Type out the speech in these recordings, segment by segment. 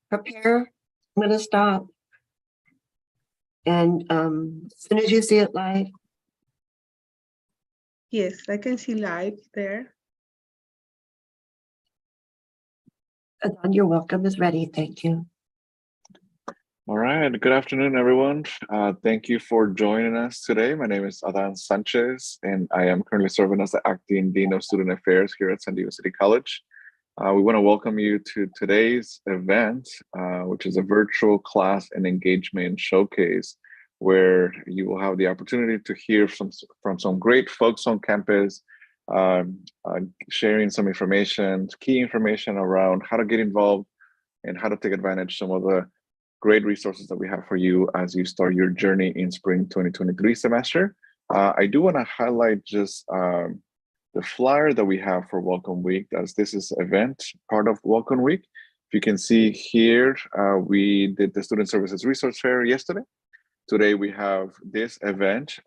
prepare. I'm going to stop. And as soon as you see it live. Yes, I can see live there. Adan, your welcome is ready. Thank you. All right. Good afternoon, everyone. Thank you for joining us today. My name is Adan Sanchez, and I am currently serving as the Acting Dean of Student Affairs here at San Diego City College. We want to welcome you to today's event, which is a virtual class and engagement showcase, where you will have the opportunity to hear from some great folks on campus, sharing some information, key information around how to get involved and how to take advantage of some of the great resources that we have for you as you start your journey in spring 2023 semester. I do want to highlight just the flyer that we have for Welcome Week, as this is event part of Welcome Week. If you can see here, we did the Student Services Resource Fair yesterday. Today we have this event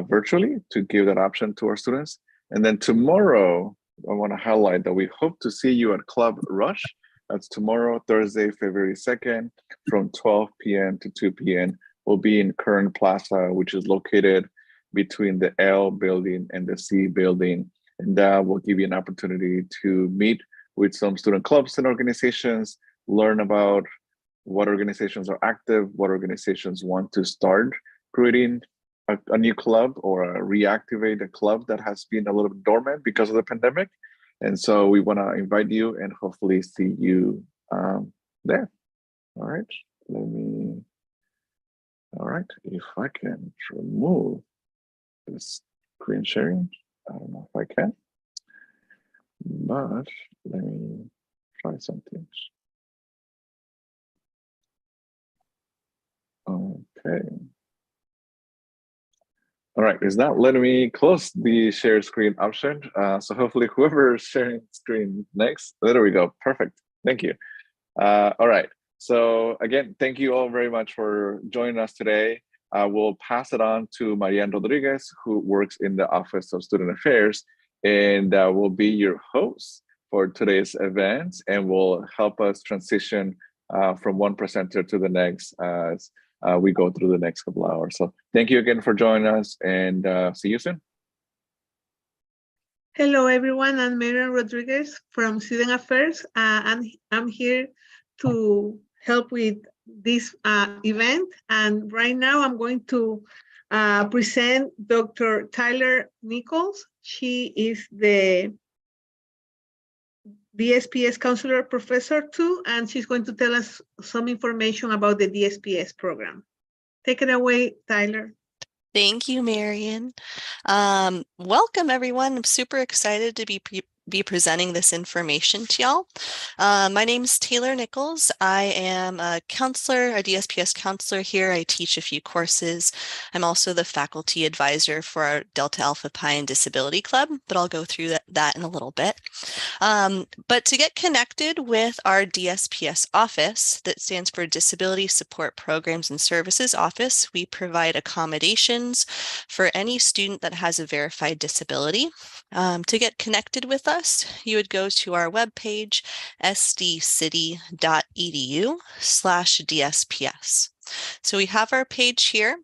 virtually to give that option to our students. And then tomorrow, I want to highlight that we hope to see you at Club Rush. That's tomorrow, Thursday, February 2nd, from 12 p.m. to 2 p.m. We'll be in Kern Plaza, which is located between the L building and the C building. And that will give you an opportunity to meet with some student clubs and organizations, learn about what organizations are active, what organizations want to start creating a new club or reactivate a club that has been a little bit dormant because of the pandemic. And so we want to invite you and hopefully see you there. All right, all right, if I can remove this screen sharing, I don't know if I can, but let me try something. Okay. All right, it's not letting me close the share screen option. So hopefully whoever is sharing screen next, there we go, perfect, thank you. All right, so again, thank you all very much for joining us today. We'll pass it on to Marianne Rodriguez, who works in the Office of Student Affairs, and will be your host for today's event and will help us transition from one presenter to the next as we go through the next couple hours. So thank you again for joining us, and see you soon. Hello, everyone. I'm Marianne Rodriguez from Student Affairs. I'm here to help with this event. And right now I'm going to present Dr. Tyler Nichols. She is the DSPS Counselor Professor too, and she's going to tell us some information about the DSPS program. Take it away, Tyler. Thank you, Marian. Welcome, everyone. I'm super excited to be presenting this information to y'all. My name is Taylor Nichols. I am a counselor, a DSPS counselor here. I teach a few courses. I'm also the faculty advisor for our Delta Alpha Pi and Disability Club, but I'll go through that in a little bit. But to get connected with our DSPS office, that stands for Disability Support Programs and Services Office, we provide accommodations for any student that has a verified disability. To get connected with us, you would go to our webpage, sdcity.edu/DSPS. So we have our page here.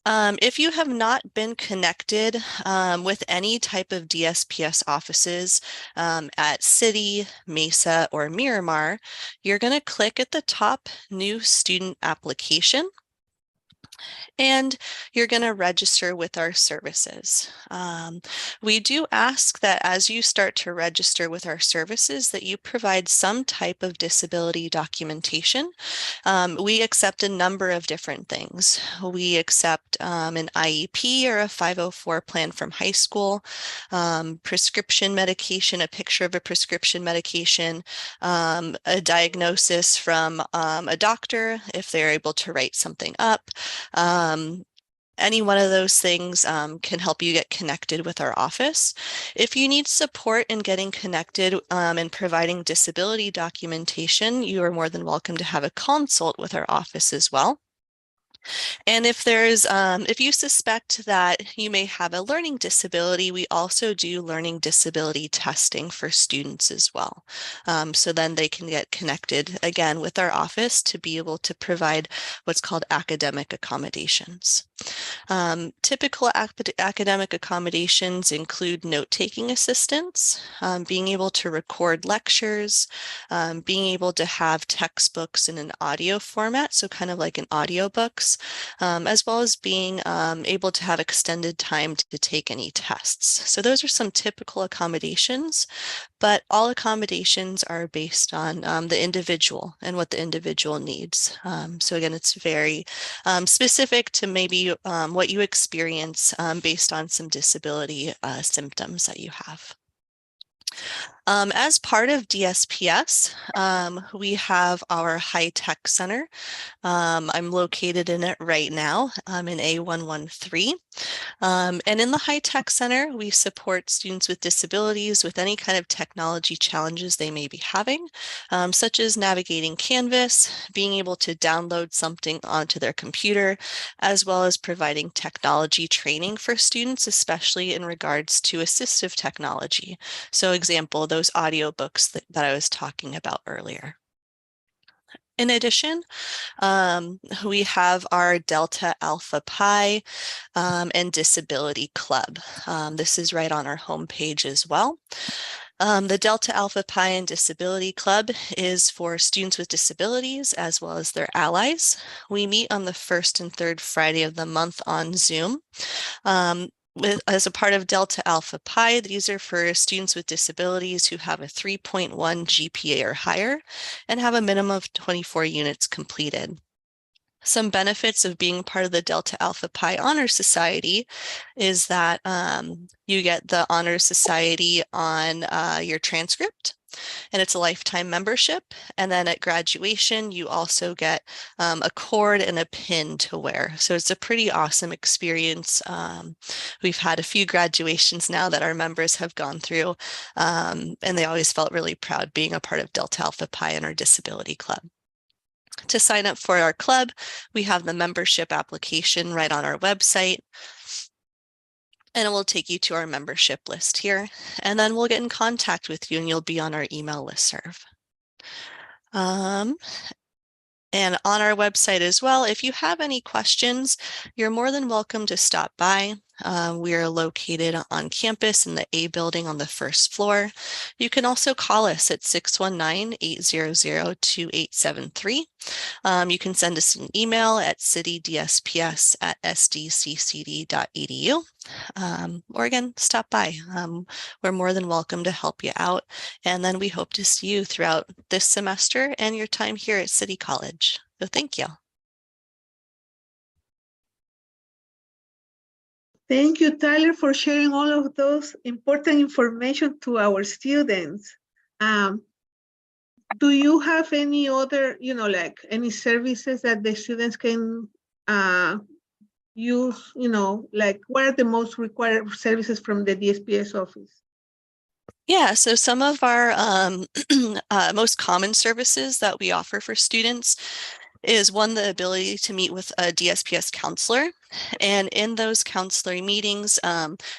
If you have not been connected with any type of DSPS offices at City, Mesa, or Miramar, you're going to click at the top, New Student Application. And you're going to register with our services. We do ask that as you start to register with our services that you provide some type of disability documentation. We accept a number of different things. We accept an IEP or a 504 plan from high school, prescription medication, a picture of a prescription medication, a diagnosis from a doctor if they're able to write something up. Any one of those things can help you get connected with our office. If you need support in getting connected and providing disability documentation, you are more than welcome to have a consult with our office as well. And if you suspect that you may have a learning disability, we also do learning disability testing for students as well. So then they can get connected again with our office to be able to provide what's called academic accommodations. Typical academic accommodations include note-taking assistance, being able to record lectures, being able to have textbooks in an audio format, so kind of like an audiobooks, as well as being able to have extended time to take any tests. So those are some typical accommodations, but all accommodations are based on the individual and what the individual needs. So again, it's very specific to maybe what you experience based on some disability symptoms that you have. As part of DSPS, we have our High Tech Center. I'm located in it right now. I'm in A113. And in the High Tech Center, we support students with disabilities with any kind of technology challenges they may be having, such as navigating Canvas, being able to download something onto their computer, as well as providing technology training for students, especially in regards to assistive technology. So example, those audiobooks that I was talking about earlier. In addition, we have our Delta Alpha Pi and Disability Club. This is right on our homepage as well. The Delta Alpha Pi and Disability Club is for students with disabilities as well as their allies. We meet on the first and third Friday of the month on Zoom. As a part of Delta Alpha Pi, these are for students with disabilities who have a 3.1 GPA or higher and have a minimum of 24 units completed. Some benefits of being part of the Delta Alpha Pi Honor Society is that you get the Honor Society on your transcript, and it's a lifetime membership. And then at graduation, you also get a cord and a pin to wear. So it's a pretty awesome experience. We've had a few graduations now that our members have gone through, and they always felt really proud being a part of Delta Alpha Pi and our Disability Club. To sign up for our club, we have the membership application right on our website. And it will take you to our membership list here. And then we'll get in contact with you and you'll be on our email listserv. And on our website as well, if you have any questions, you're more than welcome to stop by. We are located on campus in the A building on the first floor. You can also call us at 619-800-2873. You can send us an email at citydsps@sdccd.edu. Or again, stop by. We're more than welcome to help you out. And then we hope to see you throughout this semester and your time here at City College. So thank you. Thank you, Tyler, for sharing all of those important information to our students. Do you have any other, like any services that the students can use, like what are the most required services from the DSPS office? Yeah, so some of our most common services that we offer for students is one, the ability to meet with a DSPS counselor. And in those counselor meetings,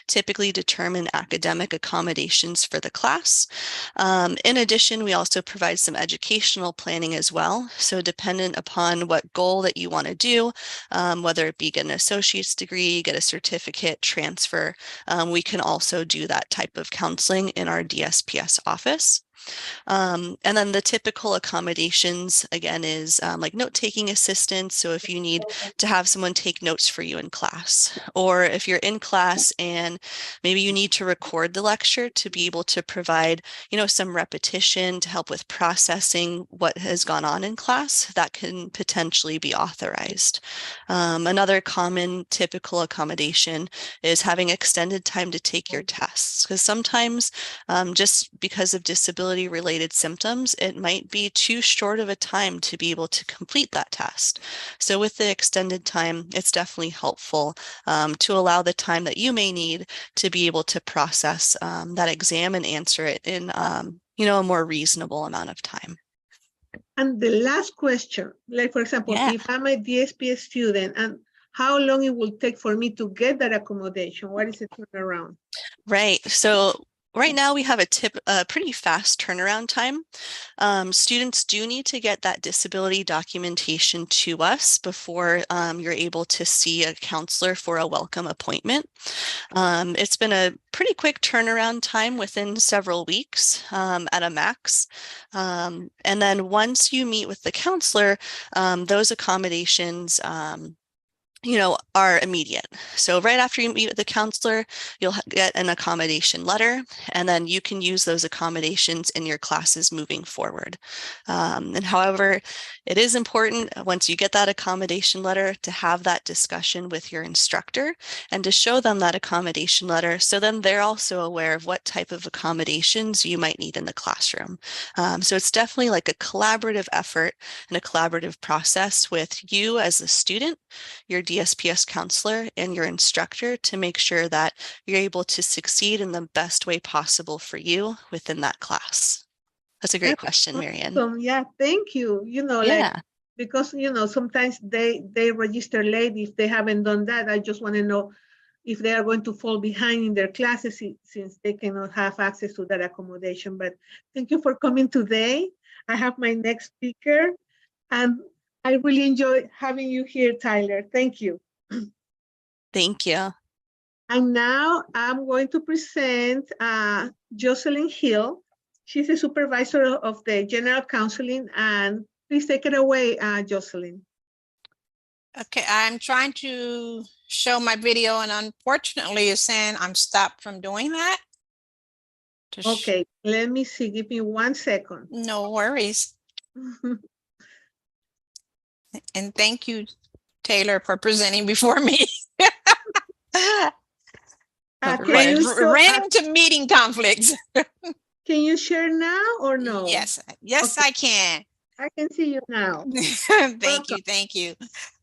typically determine academic accommodations for the class. In addition, we also provide some educational planning as well. So dependent upon what goal that you want to do, whether it be get an associate's degree, get a certificate, transfer, we can also do that type of counseling in our DSPS office. And then the typical accommodations, again, is like note-taking assistance. So if you need to have someone take notes for you in class, or if you're in class and maybe you need to record the lecture to be able to provide, some repetition to help with processing what has gone on in class, that can potentially be authorized. Another common typical accommodation is having extended time to take your tests, because sometimes just because of disability related symptoms, it might be too short of a time to be able to complete that test. So with the extended time, it's definitely helpful to allow the time that you may need to be able to process that exam and answer it in a more reasonable amount of time. And the last question, like for example, Yeah. if I'm a DSPS student, and how long it will take for me to get that accommodation? What is the turnaround? Right. So right now we have a pretty fast turnaround time. Students do need to get that disability documentation to us before you're able to see a counselor for a welcome appointment. It's been a pretty quick turnaround time within several weeks at a max. And then once you meet with the counselor, those accommodations are immediate. So right after you meet with the counselor, you'll get an accommodation letter, and then you can use those accommodations in your classes moving forward. And however, it is important once you get that accommodation letter to have that discussion with your instructor and to show them that accommodation letter, so then they're also aware of what type of accommodations you might need in the classroom. So it's definitely like a collaborative effort and a collaborative process with you as the student, your DSPS counselor, and your instructor to make sure that you're able to succeed in the best way possible for you within that class. That's a great question, Marian. Yeah, thank you. Yeah. Because sometimes they register late if they haven't done that. I just want to know if they are going to fall behind in their classes since they cannot have access to that accommodation. But thank you for coming today. I have my next speaker, and I really enjoy having you here, Tyler. Thank you. Thank you. And now I'm going to present Jocelyn Hill. She's a supervisor of the general counseling, and please take it away, Jocelyn. Okay, I'm trying to show my video, and unfortunately it's saying I'm stopped from doing that. Okay, let me see. Give me 1 second. No worries. And thank you, Taylor, for presenting before me. Ran into meeting conflicts. Can you share now or no? Yes, okay. I can. I can see you now. Thank you.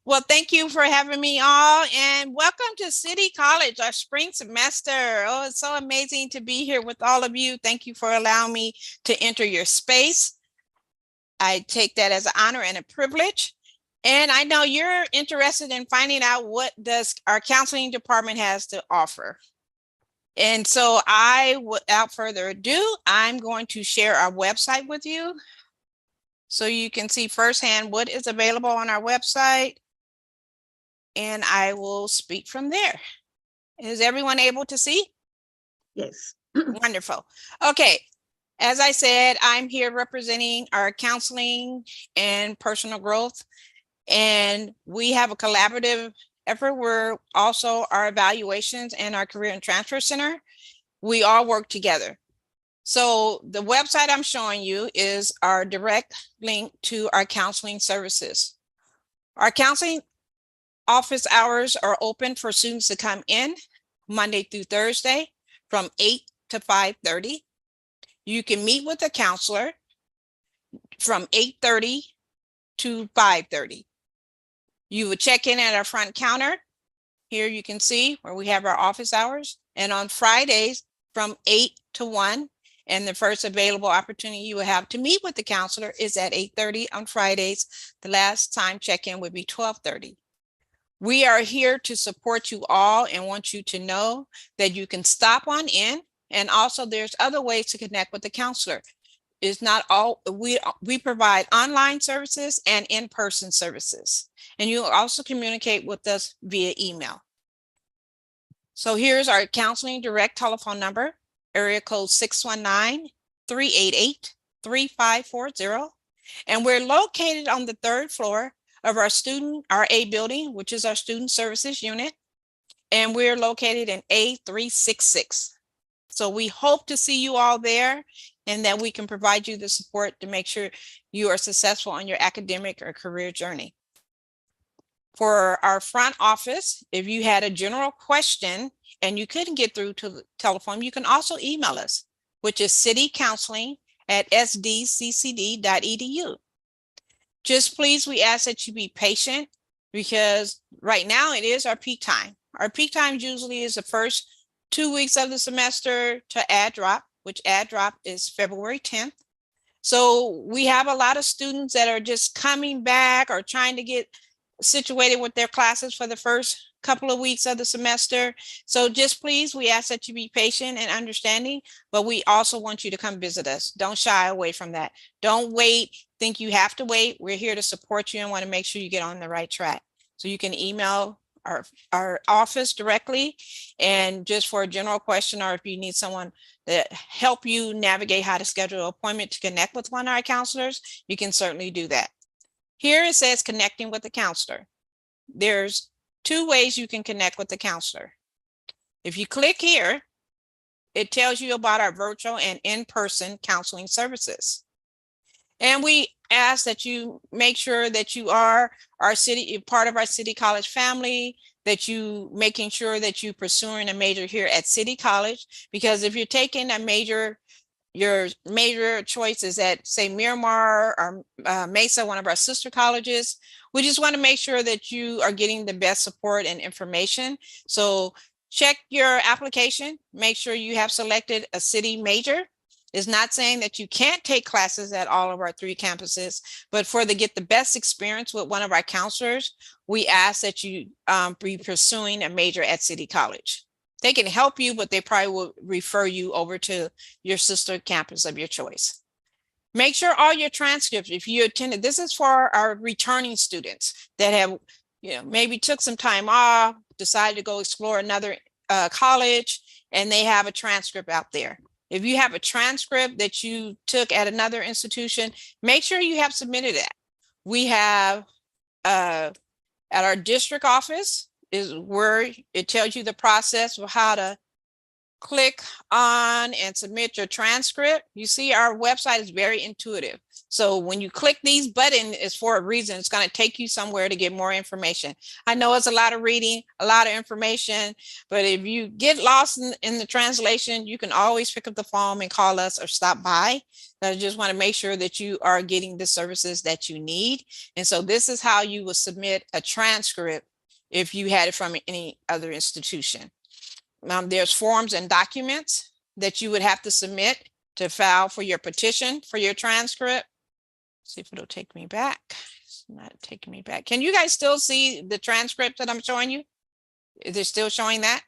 Well, thank you for having me all, and welcome to City College, our spring semester. Oh, it's so amazing to be here with all of you. Thank you for allowing me to enter your space. I take that as an honor and a privilege. And I know you're interested in finding out what does our counseling department has to offer. And so without further ado, I'm going to share our website with you so you can see firsthand what is available on our website. And I will speak from there. Is everyone able to see? Yes. Wonderful. Okay. As I said, I'm here representing our counseling and personal growth. And we have a collaborative effort where also our evaluations and our career and transfer center, we all work together. So the website I'm showing you is our direct link to our counseling services. Our counseling office hours are open for students to come in Monday through Thursday from 8 to 5:30. You can meet with a counselor from 8:30 to 5:30. You would check in at our front counter. Here you can see where we have our office hours. And on Fridays from 8 to 1. And the first available opportunity you will have to meet with the counselor is at 8:30 on Fridays. The last time check-in would be 12:30. We are here to support you all and want you to know that you can stop on in. And also there's other ways to connect with the counselor. It's not all, we provide online services and in-person services. And you also communicate with us via email. So here's our counseling direct telephone number, area code 619-388-3540. And we're located on the 3rd floor of our A building, which is our student services unit. And we're located in A366. So we hope to see you all there and that we can provide you the support to make sure you are successful on your academic or career journey. For our front office, if you had a general question and you couldn't get through to the telephone, you can also email us, which is citycounseling@sdccd.edu. Just please, we ask that you be patient because right now it is our peak time. Our peak time usually is the first 2 weeks of the semester to add drop, which add drop is February 10th. So we have a lot of students that are just coming back or trying to get situated with their classes for the first couple of weeks of the semester. So just please, we ask that you be patient and understanding, but we also want you to come visit us. Don't shy away from that. Don't wait, think you have to wait. We're here to support you and want to make sure you get on the right track. So you can email our office directly, and just for a general question, or if you need someone to help you navigate how to schedule an appointment to connect with one of our counselors, you can certainly do that. Here it says connecting with the counselor. There's 2 ways you can connect with the counselor. If you click here, it tells you about our virtual and in-person counseling services. And we ask that you make sure that you are part of our City College family, that you making sure that you pursuing a major here at City College, because if you're taking a major, your major choices at, say, Miramar or Mesa, one of our sister colleges, we just want to make sure that you are getting the best support and information. So check your application, make sure you have selected a city major. It's not saying that you can't take classes at all of our 3 campuses, but get the best experience with one of our counselors, we ask that you be pursuing a major at City College. They can help you, but they probably will refer you over to your sister campus of your choice. Make sure all your transcripts, if you attended, this is for our returning students that have, maybe took some time off, decided to go explore another college, and they have a transcript out there. If you have a transcript that you took at another institution, make sure you have submitted that. We have at our district office is where it tells you the process of how to click on and submit your transcript. You see, our website is very intuitive. So when you click these buttons, it's for a reason. It's going to take you somewhere to get more information. I know it's a lot of reading, a lot of information, but if you get lost in the translation, you can always pick up the phone and call us or stop by. I just want to make sure that you are getting the services that you need. And so this is how you will submit a transcript if you had it from any other institution. There's forms and documents that you would have to submit to file for your petition for your transcript. See if it'll take me back. It's not taking me back. Can you guys still see the transcript that I'm showing you? Is it still showing that?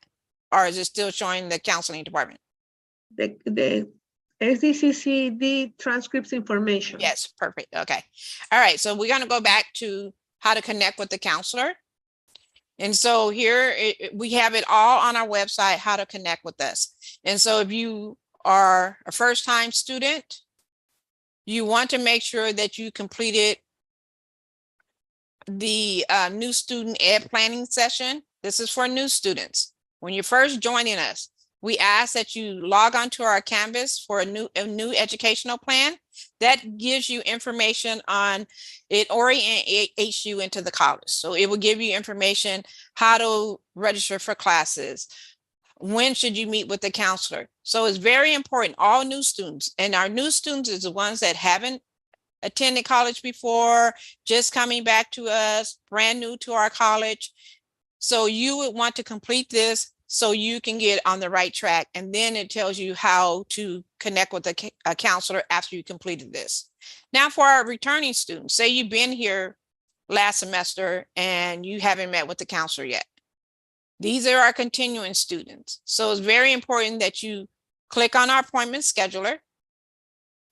Or is it still showing the counseling department? The SDCCD transcripts information. Yes, perfect. Okay. All right. So we're going to go back to how to connect with the counselor. And so here we have it all on our website, how to connect with us. And so if you are a first-time student, you want to make sure that you completed the new student ed planning session. This is for new students. When you're first joining us, we ask that you log on to our Canvas for a new educational plan that gives you information on it, orients you into the college. So it will give you information how to register for classes. When should you meet with the counselor? So it's very important, all new students, and our new students is the ones that haven't attended college before, just coming back to us, brand new to our college. So you would want to complete this so you can get on the right track. And then it tells you how to connect with a counselor after you completed this. Now for our returning students, say you've been here last semester and you haven't met with the counselor yet. These are our continuing students. So it's very important that you click on our appointment scheduler.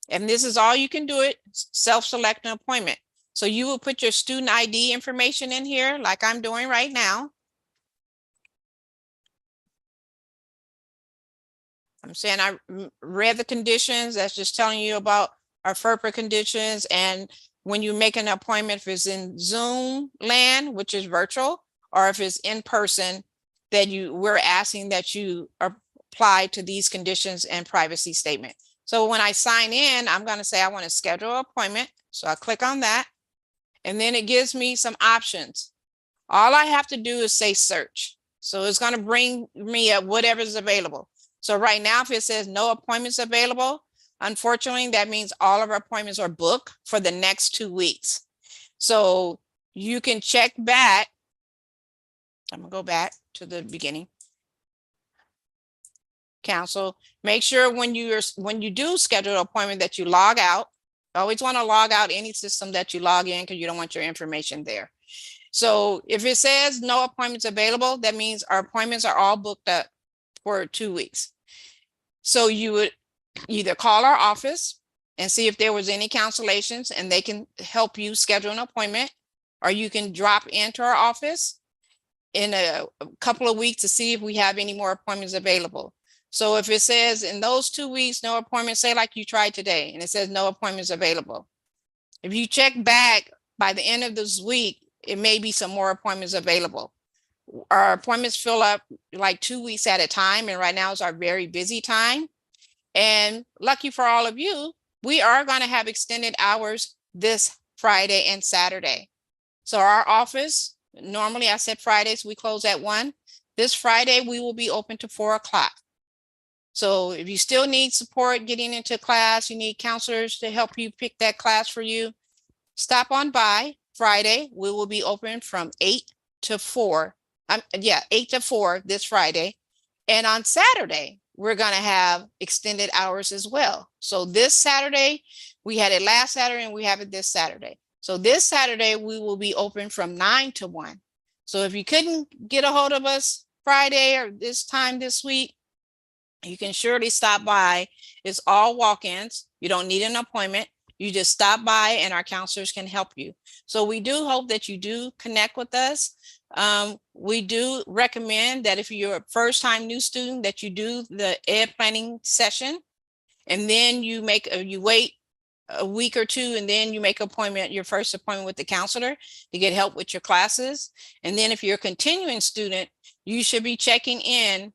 And this is all you can do, it self-select an appointment. So you will put your student ID information in here like I'm doing right now. I'm saying I read the conditions. That's just telling you about our FERPA conditions. And when you make an appointment, if it's in Zoom land, which is virtual, or if it's in person, that we're asking that you apply to these conditions and privacy statement. So when I sign in, I'm going to say I want to schedule an appointment. So I click on that. And then it gives me some options. All I have to do is say search. So it's going to bring me up whatever's available. So right now, if it says no appointments available, unfortunately, that means all of our appointments are booked for the next 2 weeks. So you can check back. I'm gonna go back to the beginning. Counsel, make sure when you do schedule an appointment that you log out Always want to log out any system that you log in because you don't want your information there. So if it says no appointments available, that means our appointments are all booked up for 2 weeks. So you would either call our office and see if there was any cancellations and they can help you schedule an appointment, or you can drop into our office in a couple of weeks to see if we have any more appointments available. So if it says in those 2 weeks, no appointments, say like you tried today and it says no appointments available. If you check back by the end of this week, it may be some more appointments available. Our appointments fill up like 2 weeks at a time. And right now is our very busy time. And lucky for all of you, we are going to have extended hours this Friday and Saturday. So our office, normally I said Fridays, we close at 1. This Friday, we will be open to 4 o'clock. So if you still need support getting into class, you need counselors to help you pick that class for you, stop on by Friday. We will be open from 8 to 4. 8 to 4 this Friday. And on Saturday, we're going to have extended hours as well. So this Saturday, we had it last Saturday and we have it this Saturday. So this Saturday, we will be open from 9 to 1. So if you couldn't get a hold of us Friday or this time this week, you can surely stop by. It's all walk-ins. You don't need an appointment. You just stop by and our counselors can help you. So we do hope that you do connect with us. We do recommend that if you're a first-time new student, that you do the ed planning session, and then you wait a week or two, and then you make your first appointment with the counselor to get help with your classes. And then if you're a continuing student, you should be checking in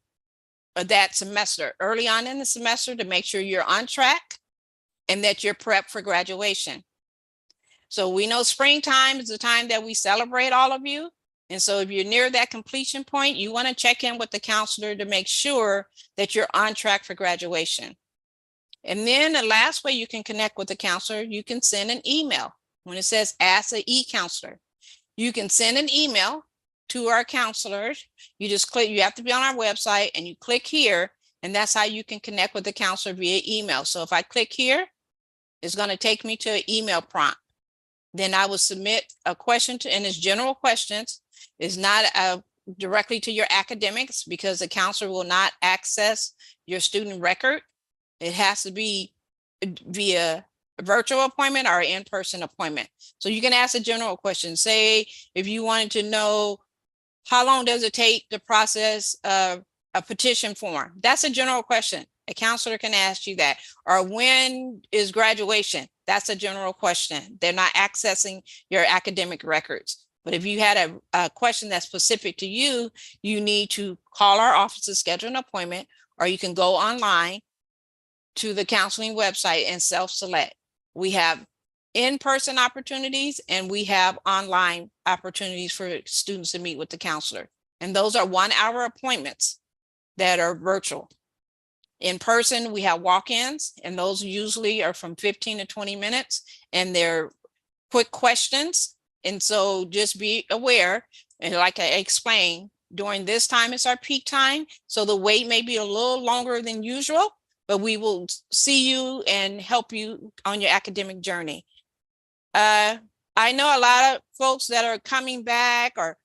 that semester early on in the semester to make sure you're on track and that you're prepped for graduation. So we know springtime is the time that we celebrate all of you. And so if you're near that completion point, you want to check in with the counselor to make sure that you're on track for graduation. And then the last way you can connect with the counselor, you can send an email. When it says ask an e-counselor, you can send an email to our counselors. You just click, you have to be on our website and you click here, and that's how you can connect with the counselor via email. So if I click here, it's going to take me to an email prompt. Then I will submit a question and it's general questions. It's not directly to your academics because the counselor will not access your student record. It has to be via a virtual appointment or in-person appointment. So you can ask a general question. Say, if you wanted to know how long does it take to process a petition form? That's a general question. A counselor can ask you that. Or when is graduation? That's a general question. They're not accessing your academic records. But if you had a question that's specific to you, you need to call our office to schedule an appointment, or you can go online to the counseling website and self-select. We have in-person opportunities and we have online opportunities for students to meet with the counselor. And those are 1-hour appointments that are virtual. In person, we have walk-ins, and those usually are from 15 to 20 minutes, and they're quick questions. And so just be aware, and like I explained, during this time is our peak time. So the wait may be a little longer than usual, but we will see you and help you on your academic journey. I know a lot of folks that are coming back or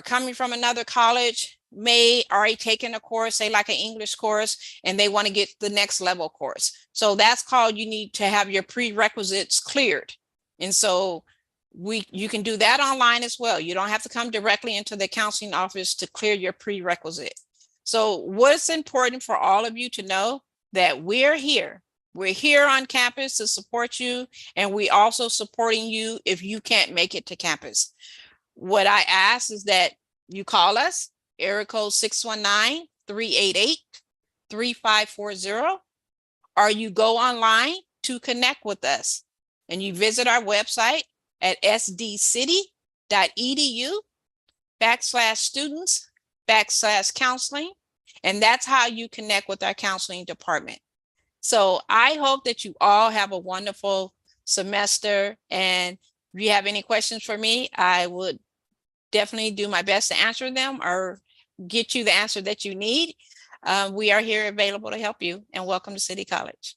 coming from another college may already taken a course, say like an English course, and they want to get the next level course. So that's called, you need to have your prerequisites cleared. And so you can do that online as well. You don't have to come directly into the counseling office to clear your prerequisite. So what's important for all of you to know, that we're here. We're here on campus to support you, and we also supporting you if you can't make it to campus. What I ask is that you call us, area code 619-388-3540, or you go online to connect with us, and you visit our website at sdcity.edu/students/counseling. And that's how you connect with our counseling department. So I hope that you all have a wonderful semester. And if you have any questions for me, I would definitely do my best to answer them or get you the answer that you need. We are here available to help you, and welcome to City College.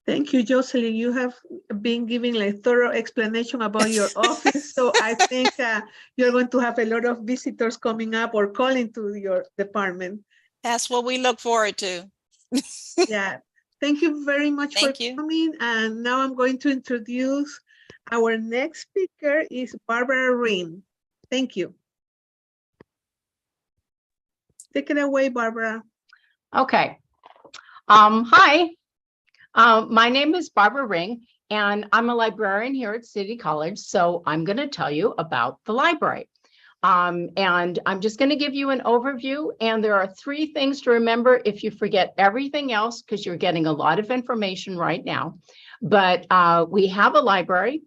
Thank you, Jocelyn. You have been giving like thorough explanation about your office. So I think you're going to have a lot of visitors coming up or calling to your department. That's what we look forward to. Yeah. Thank you very much Thank for you. coming. And now I'm going to introduce our next speaker is Barbara Ring. Thank you. Take it away, Barbara. Okay. Hi. My name is Barbara Ring, and I'm a librarian here at City College. So I'm going to tell you about the library. And I'm just going to give you an overview. And there are 3 things to remember if you forget everything else, because you're getting a lot of information right now. But we have a library.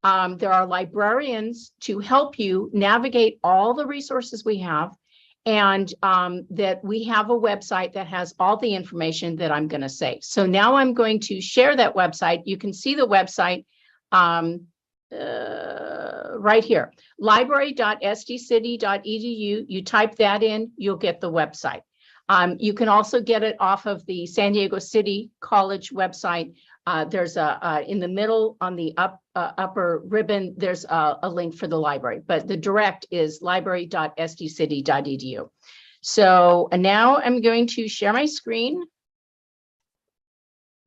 There are librarians to help you navigate all the resources we have. And that we have a website that has all the information that I'm going to say. So now I'm going to share that website. You can see the website right here, library.sdcity.edu. You type that in, you'll get the website. You can also get it off of the San Diego City College website. There's in the middle on the upper ribbon, there's a link for the library, but the direct is library.sdcity.edu. So now I'm going to share my screen.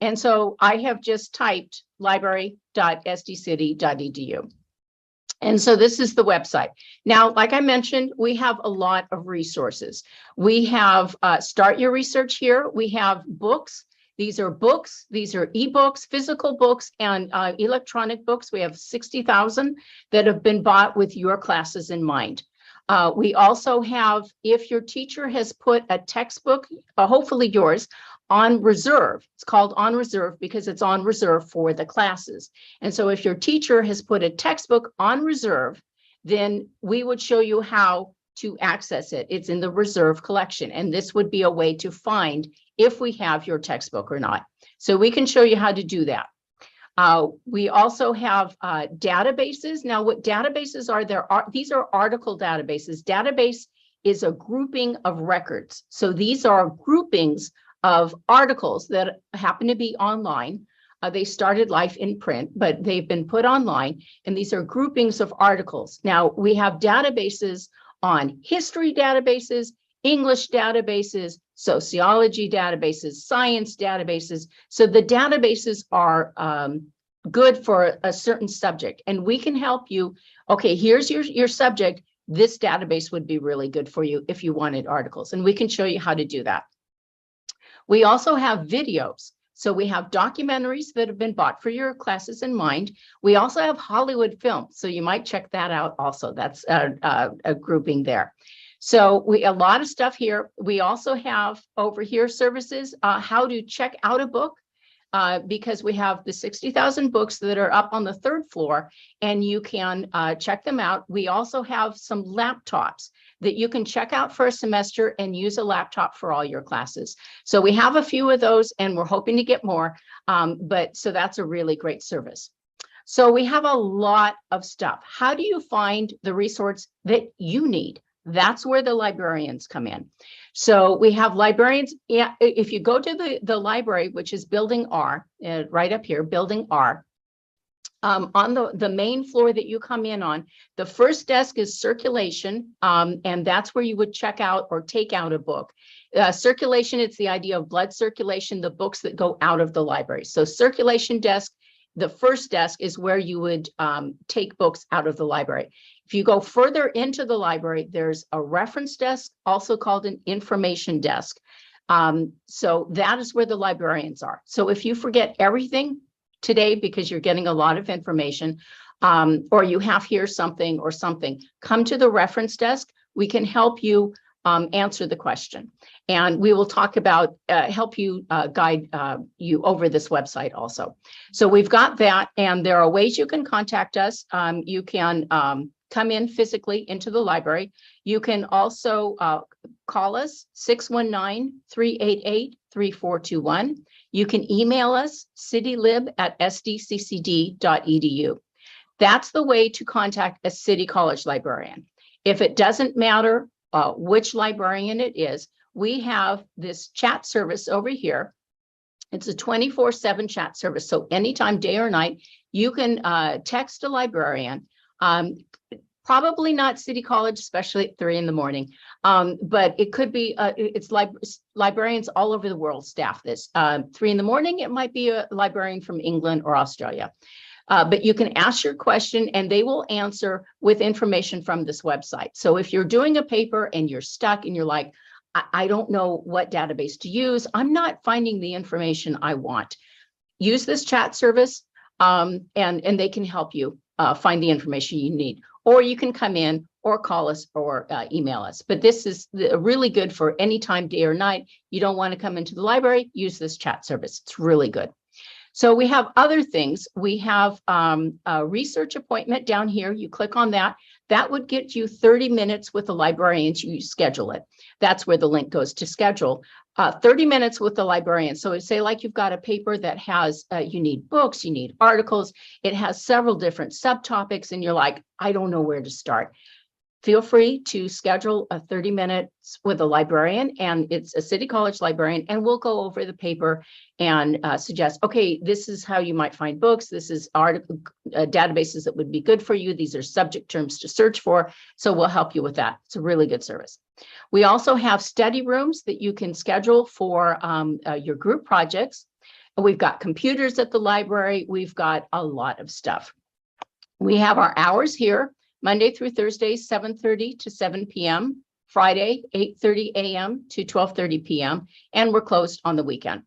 And so I have just typed library.sdcity.edu. And so this is the website. Now, like I mentioned, we have a lot of resources. We have Start Your Research here. We have books. These are books. These are ebooks, physical books, and electronic books. We have 60,000 that have been bought with your classes in mind. We also have, if your teacher has put a textbook, hopefully yours, on reserve. It's called on reserve because it's on reserve for the classes. And so if your teacher has put a textbook on reserve, then we would show you how to access it. It's in the reserve collection. And this would be a way to find if we have your textbook or not. So we can show you how to do that. We also have databases. Now, what databases are, these are article databases. Database is a grouping of records. So these are groupings of articles that happen to be online. They started life in print, but they've been put online. And these are groupings of articles. Now, we have databases on history databases, English databases, sociology databases, science databases. So the databases are good for a certain subject, and we can help you. Okay, here's your subject. This database would be really good for you if you wanted articles, and we can show you how to do that. We also have videos. So we have documentaries that have been bought for your classes in mind. We also have Hollywood film. So you might check that out also. That's a grouping there. So a lot of stuff here. We also have over here services, how to check out a book, because we have the 60,000 books that are up on the 3rd floor, and you can check them out. We also have some laptops that you can check out for a semester and use a laptop for all your classes. So we have a few of those, and we're hoping to get more, so that's a really great service. So we have a lot of stuff. How do you find the resource that you need? That's where the librarians come in. So we have librarians. Yeah, if you go to the library, which is Building R, right up here, Building R, on the main floor that you come in on, the first desk is circulation, and that's where you would check out or take out a book. Circulation, it's the idea of blood circulation, the books that go out of the library. So circulation desk, the first desk is where you would take books out of the library. If you go further into the library, there's a reference desk, also called an information desk. So that is where the librarians are. So if you forget everything today because you're getting a lot of information, or you have here something or something, come to the reference desk. We can help you answer the question. And we will talk about, help you guide you over this website also. So we've got that, and there are ways you can contact us. You can come in physically into the library. You can also call us 619-388-3421. You can email us citylib@sdccd.edu. That's the way to contact a City College librarian. If it doesn't matter which librarian it is, we have this chat service over here. It's a 24/7 chat service. So anytime, day or night, you can text a librarian. Probably not City College, especially at 3 a.m. But it could be, it's librarians all over the world staff this. 3 a.m, it might be a librarian from England or Australia. But you can ask your question and they will answer with information from this website. So if you're doing a paper and you're stuck and you're like, I don't know what database to use, I'm not finding the information I want, use this chat service and they can help you find the information you need. Or you can come in or call us or email us. But this is really good for any time, day or night. You don't want to come into the library, use this chat service. It's really good. So we have other things. We have a research appointment down here. You click on that. That would get you 30 minutes with the librarians. You schedule it. That's where the link goes to schedule. 30 minutes with the librarian. So say like you've got a paper that has, you need books, you need articles. It has several different subtopics and you're like, I don't know where to start. Feel free to schedule a 30 minutes with a librarian, and it's a City College librarian, and we'll go over the paper and suggest, okay, this is how you might find books. This is article databases that would be good for you. These are subject terms to search for. So we'll help you with that. It's a really good service. We also have study rooms that you can schedule for your group projects. We've got computers at the library. We've got a lot of stuff. We have our hours here. Monday through Thursday, 7:30 to 7 p.m., Friday, 8:30 a.m. to 12:30 p.m., and we're closed on the weekend.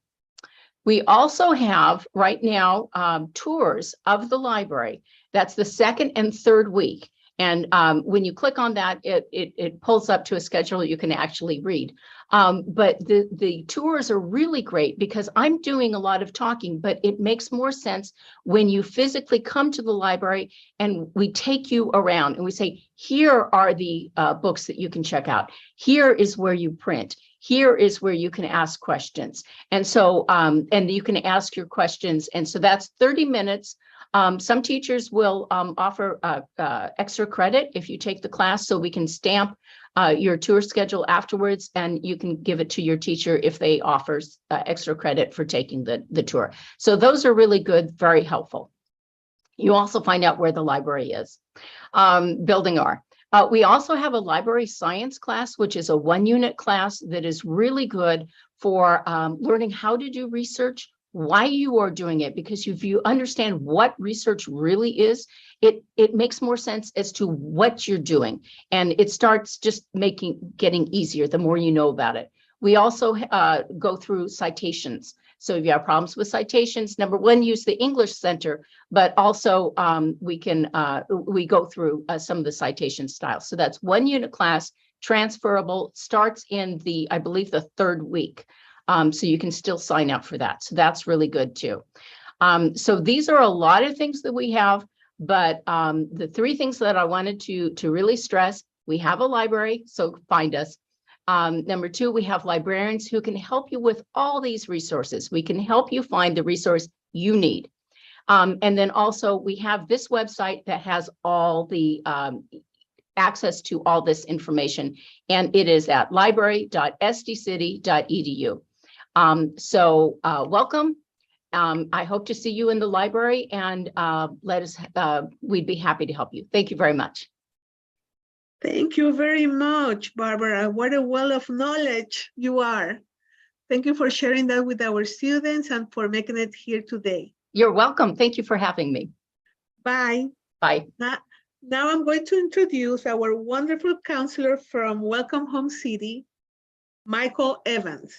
We also have right now tours of the library. That's the second and third week. And when you click on that, it pulls up to a schedule you can actually read. But the tours are really great because I'm doing a lot of talking, but it makes more sense when you physically come to the library and we take you around and we say, here are the books that you can check out. Here is where you print. Here is where you can ask questions. And so, and you can ask your questions. And so that's 30 minutes. Some teachers will offer extra credit if you take the class, so we can stamp your tour schedule afterwards, and you can give it to your teacher if they offer extra credit for taking the tour. So those are really good, very helpful. You also find out where the library is. Building R. We also have a library science class, which is a 1-unit class that is really good for learning how to do research, why you are doing it, because if you understand what research really is, it makes more sense as to what you're doing, and it starts just getting easier the more you know about it. We also go through citations. So if you have problems with citations, number one, use the English Center, but also we go through some of the citation styles. So that's 1-unit class, transferable, starts in I believe the 3rd week. So you can still sign up for that. So that's really good too. So these are a lot of things that we have, but the 3 things that I wanted to really stress: we have a library, so find us. Number 2, we have librarians who can help you with all these resources. We can help you find the resource you need. And then also we have this website that has all the access to all this information, and it is at library.sdcity.edu. So welcome. I hope to see you in the library, and we'd be happy to help you. Thank you very much. Thank you very much, Barbara. What a well of knowledge you are. Thank you for sharing that with our students and for making it here today. You're welcome. Thank you for having me. Bye. Bye. Now I'm going to introduce our wonderful counselor from Welcome Home City, Michael Evans.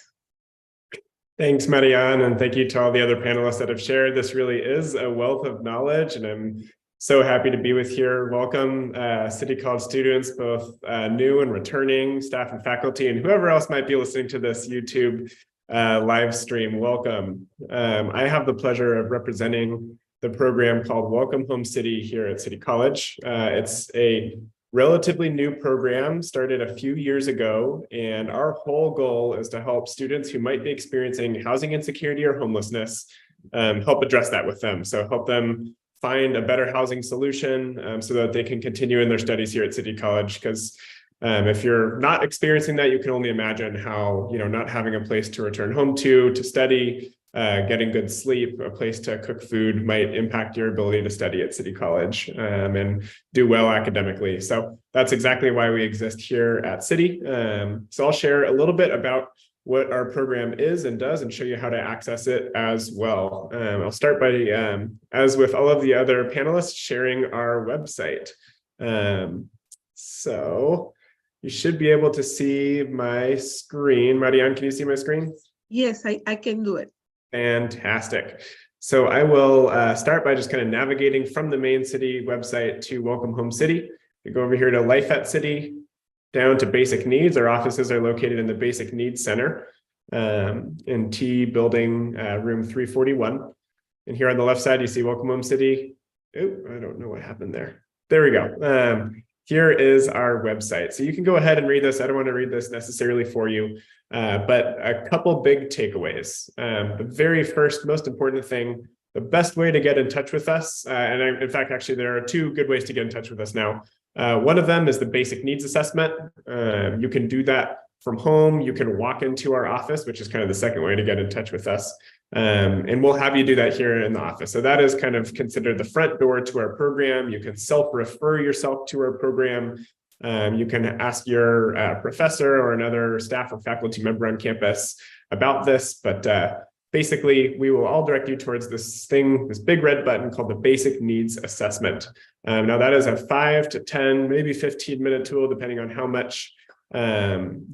Thanks, Marianne, and thank you to all the other panelists that have shared. This really is a wealth of knowledge, and I'm so happy to be with here. Welcome, City College students, both new and returning, staff and faculty, and whoever else might be listening to this YouTube live stream. Welcome. I have the pleasure of representing the program called Welcome Home City here at City College. It's a relatively new program, started a few years ago, and our whole goal is to help students who might be experiencing housing insecurity or homelessness, help address that with them. So help them find a better housing solution so that they can continue in their studies here at City College. Because if you're not experiencing that, you can only imagine how, not having a place to return home to study, getting good sleep, a place to cook food might impact your ability to study at City College and do well academically. So that's exactly why we exist here at City. So I'll share a little bit about what our program is and does and show you how to access it as well. I'll start by, as with all of the other panelists, sharing our website. So you should be able to see my screen. Marianne, can you see my screen? Yes, I can do it. Fantastic. So I will start by just kind of navigating from the main City website to Welcome Home City. We go over here to Life at City, down to Basic Needs. Our offices are located in the Basic Needs Center in T building room 341. And here on the left side, you see Welcome Home City. Oh, I don't know what happened there. There we go. Here is our website. So you can go ahead and read this. I don't want to read this necessarily for you, but a couple big takeaways. The very first, most important thing, the best way to get in touch with us, in fact, actually, there are two good ways to get in touch with us now. One of them is the basic needs assessment. You can do that from home. You can walk into our office, which is kind of the second way to get in touch with us. And we'll have you do that here in the office. So that is kind of considered the front door to our program. You can self-refer yourself to our program. You can ask your professor or another staff or faculty member on campus about this, but basically we will all direct you towards this thing, this big red button called the Basic Needs Assessment. Now that is a 5 to 10, maybe 15-minute tool, depending on how much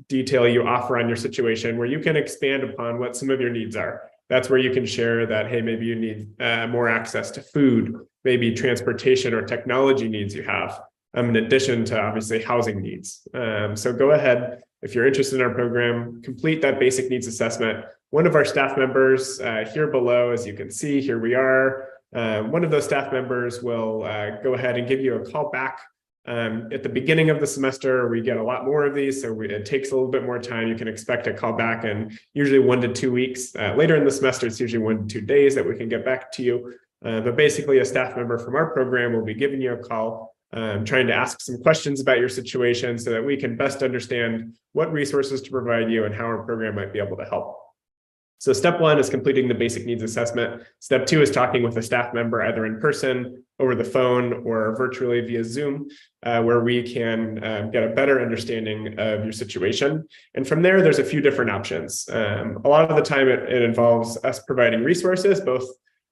detail you offer on your situation, where you can expand upon what some of your needs are. That's where you can share that, hey, maybe you need more access to food, maybe transportation or technology needs you have, in addition to obviously housing needs. So go ahead, if you're interested in our program, complete that basic needs assessment. One of our staff members here below, as you can see, here we are. One of those staff members will go ahead and give you a call back. At the beginning of the semester, we get a lot more of these, so it takes a little bit more time. You can expect a call back in usually 1 to 2 weeks. Later in the semester, it's usually 1 to 2 days that we can get back to you. But basically, a staff member from our program will be giving you a call, trying to ask some questions about your situation so that we can best understand what resources to provide you and how our program might be able to help. So step 1 is completing the basic needs assessment. Step 2 is talking with a staff member, either in person, over the phone, or virtually via Zoom, where we can get a better understanding of your situation. And from there, there's a few different options. A lot of the time, it involves us providing resources, both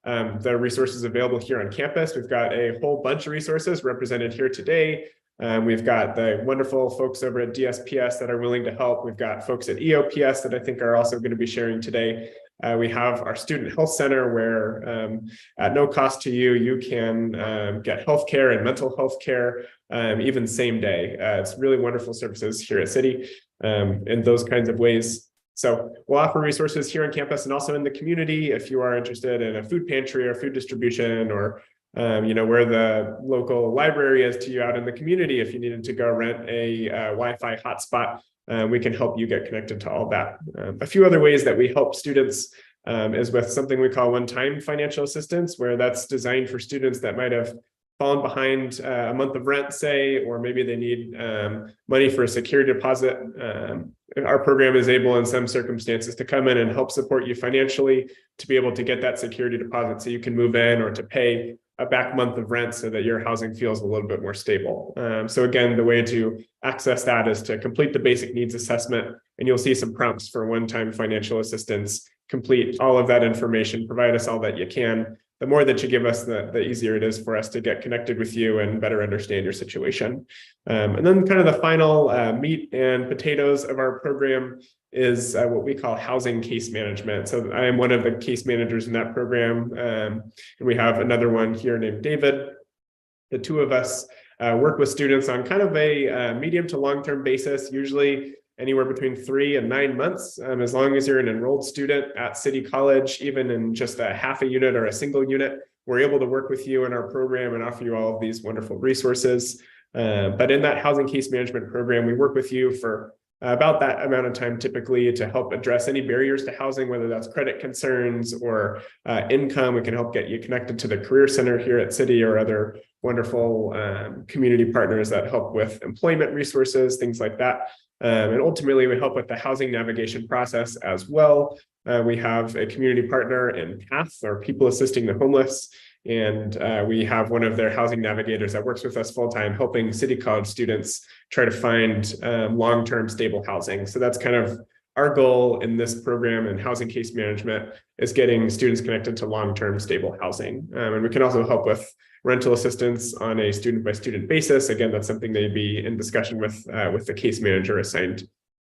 the resources available here on campus. We've got a whole bunch of resources represented here today. We've got the wonderful folks over at DSPS that are willing to help. We've got folks at EOPS that I think are also going to be sharing today. We have our student health center where at no cost to you, you can get healthcare and mental health care, even same day. It's really wonderful services here at City in those kinds of ways. So we'll offer resources here on campus and also in the community if you are interested in a food pantry or food distribution, or where the local library is to you out in the community. If you needed to go rent a Wi-Fi hotspot, we can help you get connected to all that. A few other ways that we help students is with something we call one-time financial assistance, where that's designed for students that might have fallen behind a month of rent, say, or maybe they need money for a security deposit. Our program is able in some circumstances to come in and help support you financially to be able to get that security deposit so you can move in, or to pay a back month of rent so that your housing feels a little bit more stable. So again, the way to access that is to complete the basic needs assessment, and you'll see some prompts for one-time financial assistance. Complete all of that information, provide us all that you can. The more that you give us, the easier it is for us to get connected with you and better understand your situation. And then kind of the final meat and potatoes of our program is what we call housing case management. So I am one of the case managers in that program. And we have another one here named David. The two of us work with students on kind of a medium to long-term basis, usually anywhere between 3 and 9 months, as long as you're an enrolled student at City College, even in just a half a unit or a single unit, we're able to work with you in our program and offer you all of these wonderful resources. But in that housing case management program, we work with you for about that amount of time, typically, to help address any barriers to housing, whether that's credit concerns or income. We can help get you connected to the Career Center here at City, or other wonderful community partners that help with employment resources, things like that. And ultimately, we help with the housing navigation process as well. We have a community partner in PATH, or People Assisting the Homeless. And we have one of their housing navigators that works with us full-time, helping City College students try to find long-term stable housing. So that's kind of our goal in this program in housing case management, is getting students connected to long-term stable housing. And we can also help with rental assistance on a student-by-student basis. Again, that's something they'd be in discussion with the case manager assigned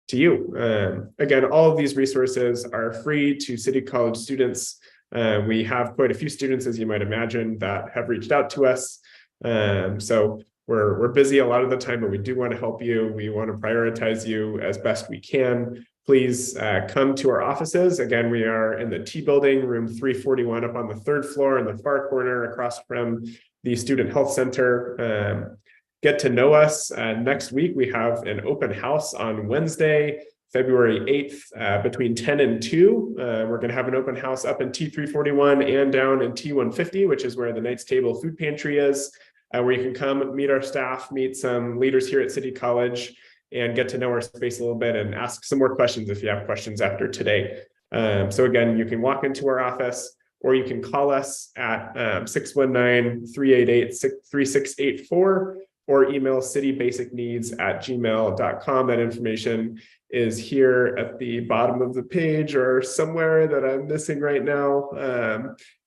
to you. Again, all of these resources are free to City College students. We have quite a few students, as you might imagine, that have reached out to us. So we're busy a lot of the time, but we do want to help you. We want to prioritize you as best we can. Please come to our offices. Again, we are in the T building, room 341, up on the 3rd floor in the far corner across from the Student Health Center. Get to know us. Next week, we have an open house on Wednesday, February 8th, between 10 and 2. We're going to have an open house up in T341 and down in T150, which is where the Knights Table food pantry is, where you can come meet our staff, meet some leaders here at City College, and get to know our space a little bit and ask some more questions if you have questions after today. So again, you can walk into our office, or you can call us at 619-388-3684, or email citybasicneeds@gmail.com. That information is here at the bottom of the page, or somewhere that I'm missing right now.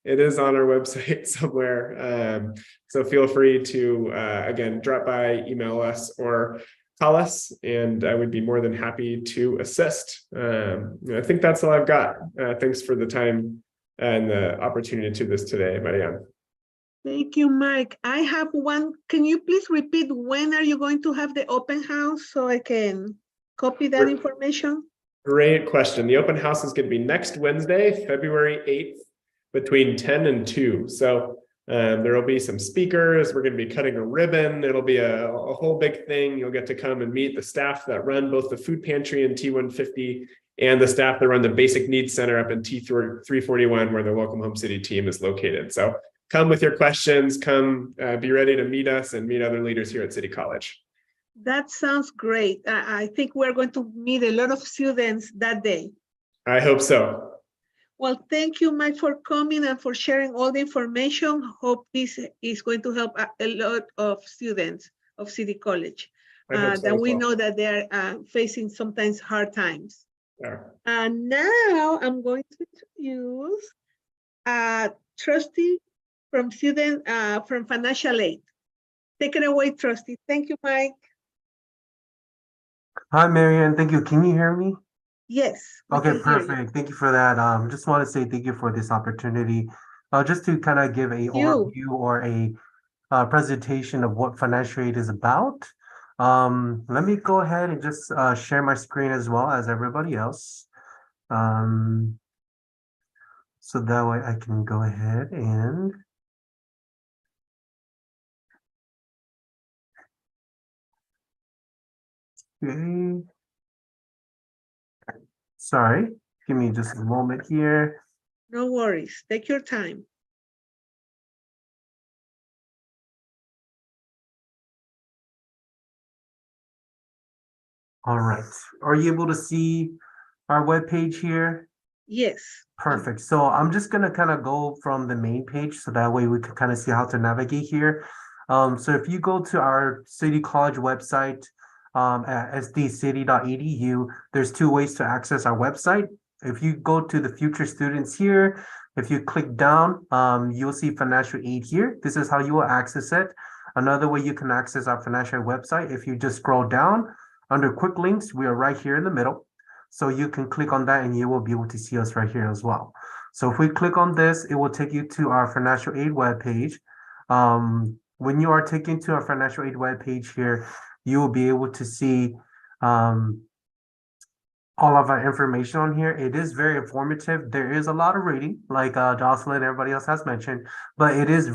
It is on our website somewhere. So feel free to, again, drop by, email us, or call us, and I would be more than happy to assist. I think that's all I've got. Thanks for the time and the opportunity to this today, Marianne. Thank you, Mike. I have one. Can you please repeat, when are you going to have the open house so I can copy that information? Great question. The open house is going to be next Wednesday, February 8th, between 10 and 2. So there will be some speakers. We're going to be cutting a ribbon. It'll be a whole big thing. You'll get to come and meet the staff that run both the food pantry in T150 and the staff that run the Basic Needs Center up in T341, where the Welcome Home City team is located. So come with your questions. Come be ready to meet us and meet other leaders here at City College. That sounds great. I think we're going to meet a lot of students that day. I hope so. Well, thank you, Mike, for coming and for sharing all the information. Hope this is going to help a lot of students of City College. I hope so That as we well. know that they're facing sometimes hard times. Yeah. And now I'm going to introduce a trustee from financial aid. Take it away, trustee. Thank you, Mike. Hi, Marianne. Thank you. Can you hear me? Yes. we Okay, can hear you. perfect. Thank you for that. Just want to say thank you for this opportunity. Just to kind of give a You. overview or a presentation of what financial aid is about. Let me go ahead and just share my screen as well as everybody else. So that way I can go ahead and okay. Sorry, give me just a moment here. No worries. Take your time. All right. Are you able to see our webpage here? Yes. Perfect. So I'm just gonna kind of go from the main page so that way we can kind of see how to navigate here. So if you go to our City College website at sdcity.edu, there's two ways to access our website. If you go to the future students here, if you click down, you'll see financial aid here. This is how you will access it. Another way you can access our financial aid website, if you just scroll down under quick links, we are right here in the middle. So you can click on that and you will be able to see us right here as well. So if we click on this, it will take you to our financial aid webpage. When you are taken to our financial aid webpage here, you will be able to see all of our information on here. It is very informative. There is a lot of reading, like Jocelyn and everybody else has mentioned, but it is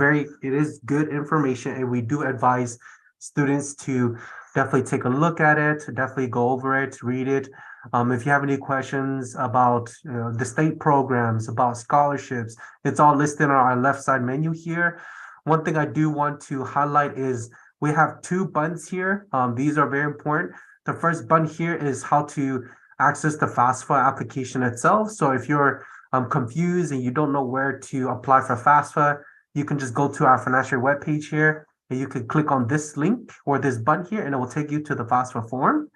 good information, and we do advise students to definitely take a look at it, definitely go over it, read it. If you have any questions about the state programs, about scholarships, it's all listed on our left side menu here. One thing I do want to highlight is we have two buttons here. These are very important. The first button here is how to access the FAFSA application itself. So if you're confused and you don't know where to apply for FAFSA, you can just go to our financial webpage here, and you can click on this link or this button here, and it will take you to the FAFSA form.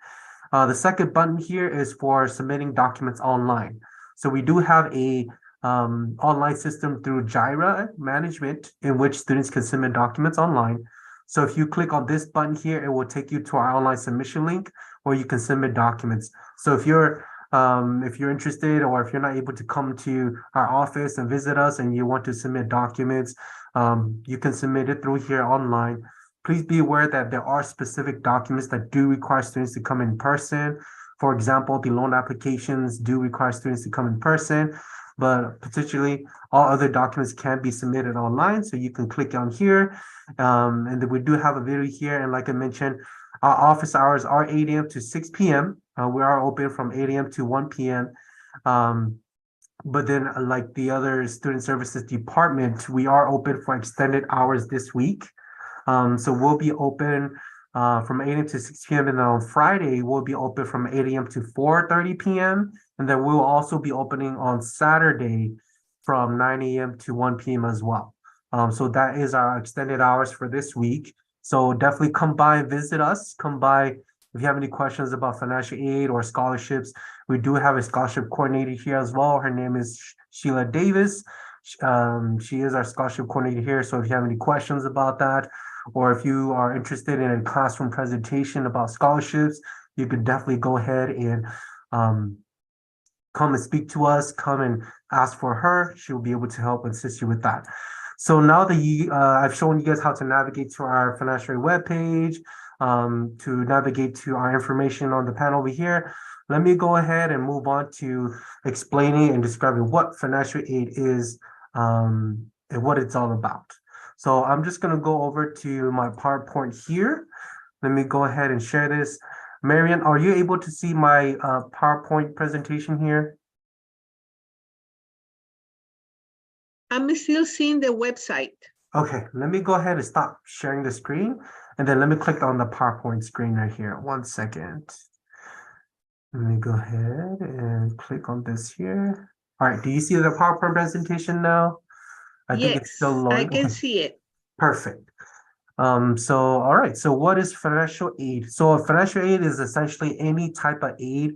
The second button here is for submitting documents online. So we do have a online system through Jira management in which students can submit documents online. So if you click on this button here, it will take you to our online submission link where you can submit documents. So if you're interested, or if you're not able to come to our office and visit us and you want to submit documents, you can submit it through here online. Please be aware that there are specific documents that do require students to come in person. For example, the loan applications do require students to come in person, but potentially all other documents can be submitted online. So you can click on here. And then we do have a video here. And like I mentioned, our office hours are 8 a.m. to 6 p.m. We are open from 8 a.m. to 1 p.m. But then like the other student services department, we are open for extended hours this week. So we'll be open from 8 a.m. to 6 p.m. And then on Friday, we'll be open from 8 a.m. to 4:30 p.m. And then we'll also be opening on Saturday from 9 a.m. to 1 p.m. as well. So that is our extended hours for this week. So definitely come by and visit us. Come by if you have any questions about financial aid or scholarships. We do have a scholarship coordinator here as well. Her name is Sheila Davis. She is our scholarship coordinator here. So if you have any questions about that, or if you are interested in a classroom presentation about scholarships, you can definitely go ahead and come and speak to us, come and ask for her. She'll be able to help assist you with that. So now that I've shown you guys how to navigate to our financial aid webpage, to navigate to our information on the panel over here, let me go ahead and move on to explaining and describing what financial aid is and what it's all about. So I'm just going to go over to my PowerPoint here. Let me go ahead and share this. Marian, are you able to see my PowerPoint presentation here? I'm still seeing the website. Okay, let me go ahead and stop sharing the screen, and then let me click on the PowerPoint screen right here. 1 second. Let me go ahead and click on this here. All right, do you see the PowerPoint presentation now? I think it's still Yes, loading. I can Okay. see it. Perfect. So all right, so what is financial aid? So financial aid is essentially any type of aid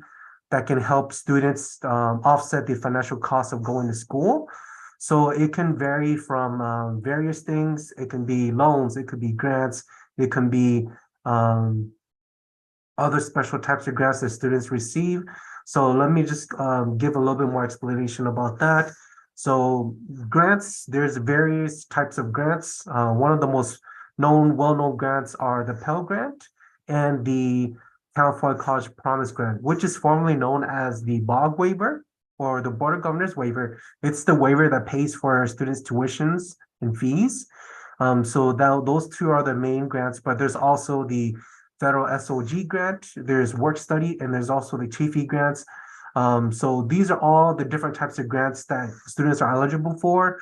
that can help students offset the financial cost of going to school. So it can vary from various things. It can be loans, it could be grants, it can be other special types of grants that students receive. So let me just give a little bit more explanation about that. So grants, there's various types of grants. One of the most well-known grants are the Pell Grant and the California College Promise Grant, which is formerly known as the BOG waiver or the Board of Governors waiver. It's the waiver that pays for students' tuitions and fees. So those two are the main grants, but there's also the federal SOG grant, there's work study, and there's also the CHIEFE grants. So these are all the different types of grants that students are eligible for.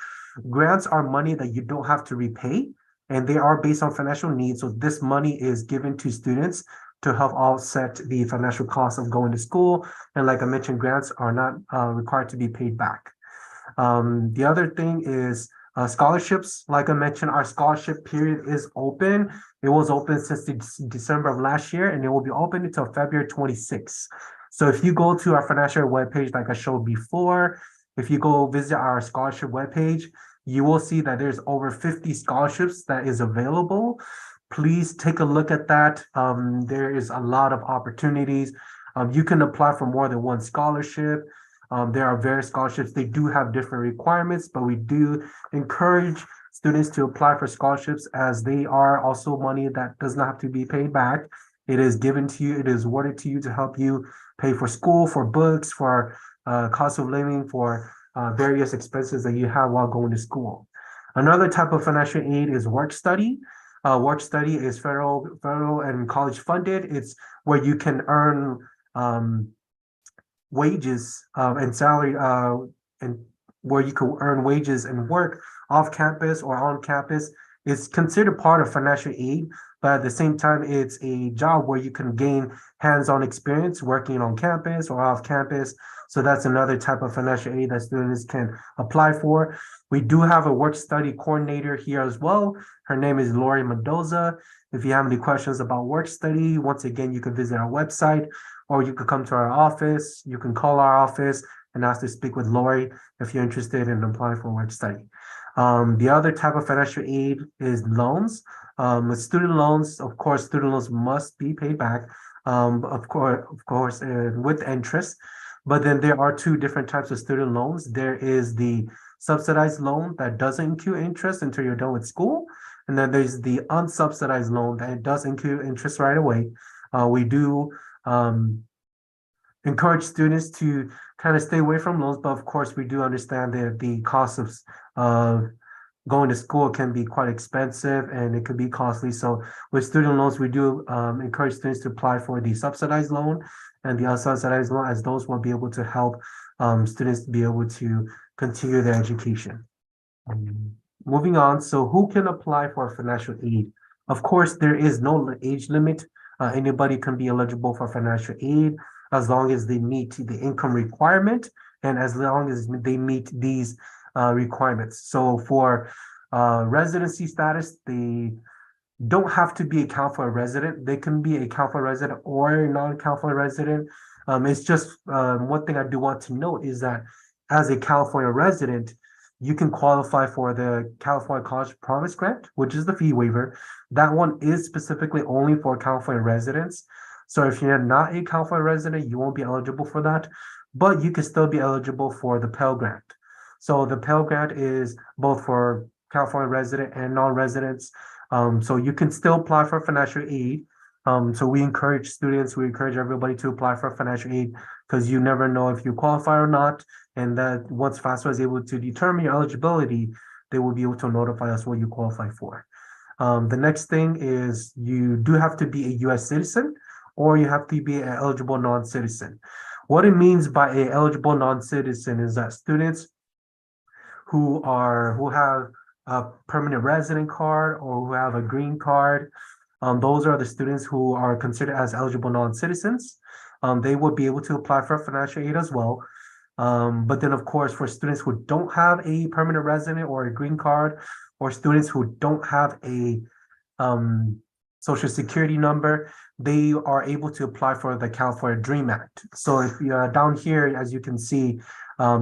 Grants are money that you don't have to repay, and they are based on financial needs. So this money is given to students to help offset the financial cost of going to school. And like I mentioned, grants are not required to be paid back. The other thing is scholarships. Like I mentioned, our scholarship period is open. It was open since December of last year, and it will be open until February 26th. So if you go to our financial webpage, like I showed before, if you go visit our scholarship webpage, you will see that there's over 50 scholarships that is available. Please take a look at that. There is a lot of opportunities. You can apply for more than one scholarship. There are various scholarships. They do have different requirements, but we do encourage students to apply for scholarships as they are also money that does not have to be paid back. It is given to you, it is awarded to you to help you pay for school, for books, for cost of living, for various expenses that you have while going to school. Another type of financial aid is work study. Work study is federal and college funded. It's where you can earn wages and salary and where you can earn wages and work off campus or on campus. It's considered part of financial aid, but at the same time, it's a job where you can gain hands-on experience working on campus or off campus. So that's another type of financial aid that students can apply for. We do have a work-study coordinator here as well. Her name is Lori Mendoza. If you have any questions about work-study, once again, you can visit our website, or you could come to our office. You can call our office and ask to speak with Lori if you're interested in applying for work-study. The other type of financial aid is loans. With student loans, of course, student loans must be paid back, of course, with interest. But then there are two different types of student loans. There is the subsidized loan that doesn't include interest until you're done with school. And then there's the unsubsidized loan that does include interest right away. We do encourage students to kind of stay away from loans, but of course, we do understand that the cost of going to school can be quite expensive and it could be costly. So with student loans, we do encourage students to apply for the subsidized loan and the unsubsidized loan, as those will be able to help students be able to continue their education. Moving on, so who can apply for financial aid? Of course, there is no age limit. Anybody can be eligible for financial aid as long as they meet the income requirement and as long as they meet these requirements. So for residency status, they don't have to be a California resident. They can be a California resident or a non-California resident. It's just one thing I do want to note is that as a California resident, you can qualify for the California College Promise Grant, which is the fee waiver. That one is specifically only for California residents. So if you're not a California resident, you won't be eligible for that, but you can still be eligible for the Pell Grant. So the Pell Grant is both for California resident and non-residents. So you can still apply for financial aid. So we encourage students, we encourage everybody to apply for financial aid because you never know if you qualify or not. And that once FAFSA is able to determine your eligibility, they will be able to notify us what you qualify for. The next thing is you do have to be a U.S. citizen or you have to be an eligible non-citizen. What it means by an eligible non-citizen is that students who have a permanent resident card or who have a green card, those are the students who are considered as eligible non-citizens. They would be able to apply for financial aid as well. But then, of course, for students who don't have a permanent resident or a green card, or students who don't have a social security number, they are able to apply for the California DREAM Act. So if you're down here, as you can see,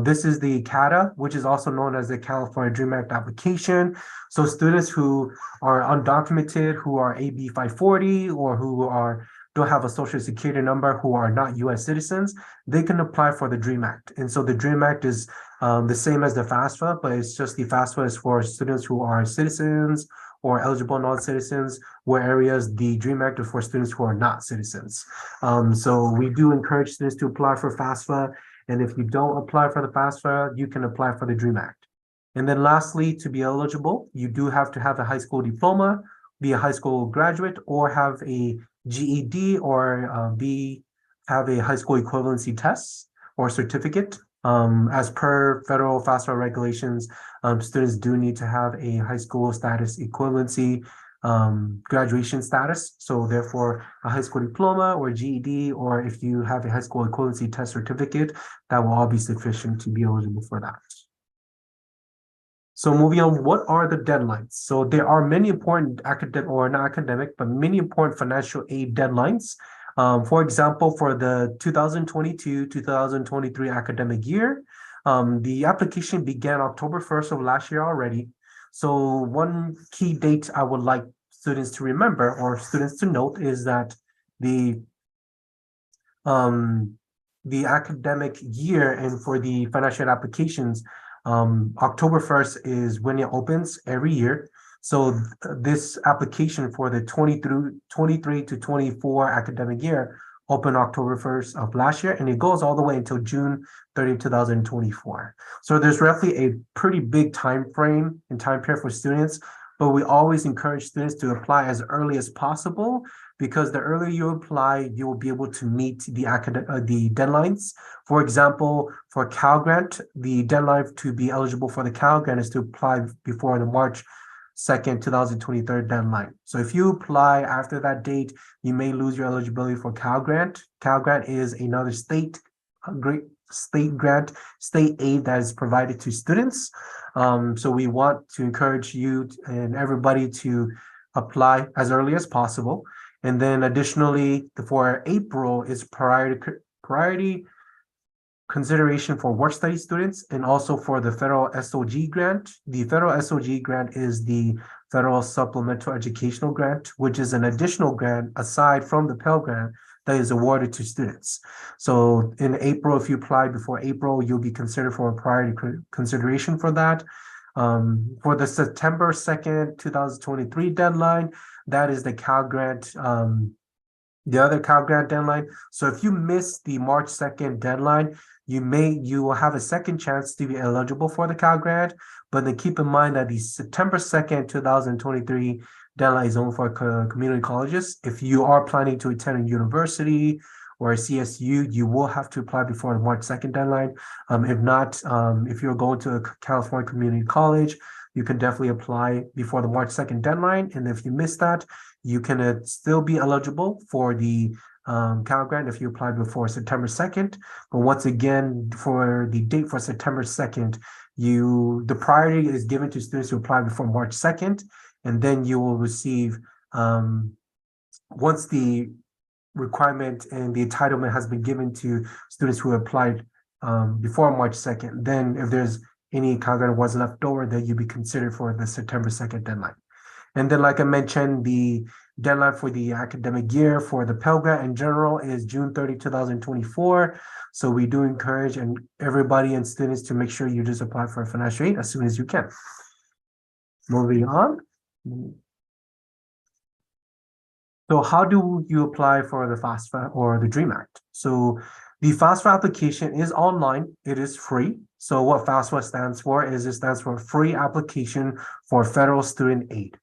this is the CATA, which is also known as the California DREAM Act application. So students who are undocumented, who are AB 540, or who don't have a social security number, who are not U.S. citizens, they can apply for the DREAM Act. And so the DREAM Act is the same as the FAFSA, but it's just the FAFSA is for students who are citizens or eligible non-citizens, whereas the DREAM Act is for students who are not citizens. So we do encourage students to apply for FAFSA. And if you don't apply for the FAFSA, you can apply for the DREAM Act. And then lastly, to be eligible, you do have to have a high school diploma, be a high school graduate, or have a GED, or have a high school equivalency test or certificate. As per federal FAFSA regulations, students do need to have a high school status equivalency graduation status. So therefore, a high school diploma or GED, or if you have a high school equivalency test certificate, that will all be sufficient to be eligible for that. So moving on, what are the deadlines? So there are many important academic, or not academic, but many important financial aid deadlines. For example, for the 2022-2023 academic year, the application began October 1st of last year already. So one key date I would like students to remember or students to note is that the academic year and for the financial aid applications, October 1st is when it opens every year. So this application for the 23 to 24 academic year opened October 1st of last year, and it goes all the way until June 30, 2024. So there's roughly a pretty big time frame and time period for students, but we always encourage students to apply as early as possible, because the earlier you apply, you will be able to meet the deadlines. For example, for Cal Grant, the deadline to be eligible for the Cal Grant is to apply before the March 2nd, 2023 deadline. So if you apply after that date, you may lose your eligibility for Cal Grant. Cal Grant is another state grant, state aid that is provided to students. So we want to encourage you and everybody to apply as early as possible. And then additionally, for April is priority consideration for work study students and also for the federal SOG grant. The federal SOG grant is the Federal Supplemental Educational Grant, which is an additional grant aside from the Pell Grant that is awarded to students. So in April, if you apply before April, you'll be considered for a priority consideration for that. For the September 2nd, 2023 deadline, that is the Cal Grant, the other Cal Grant deadline. So if you miss the March 2nd deadline, you will have a second chance to be eligible for the Cal Grant, but then keep in mind that the September 2nd, 2023 deadline is only for community colleges. If you are planning to attend a university or a CSU, you will have to apply before the March 2nd deadline. If not, if you're going to a California community college, you can definitely apply before the March 2nd deadline. And if you miss that, you can still be eligible for the Cal Grant if you apply before September 2nd. But once again, for the date for September 2nd, the priority is given to students who apply before March 2nd, and then you will receive, once the requirement and the entitlement has been given to students who applied before March 2nd, then if there's any Cal Grant was left over, then you'll be considered for the September 2nd deadline. And then, like I mentioned, the deadline for the academic year for the Pell Grant in general is June 30, 2024. So we do encourage everybody and students to make sure you just apply for financial aid as soon as you can. Moving on. So how do you apply for the FAFSA or the DREAM Act? So the FAFSA application is online. It is free. So what FAFSA stands for is it stands for Free Application for Federal Student Aid.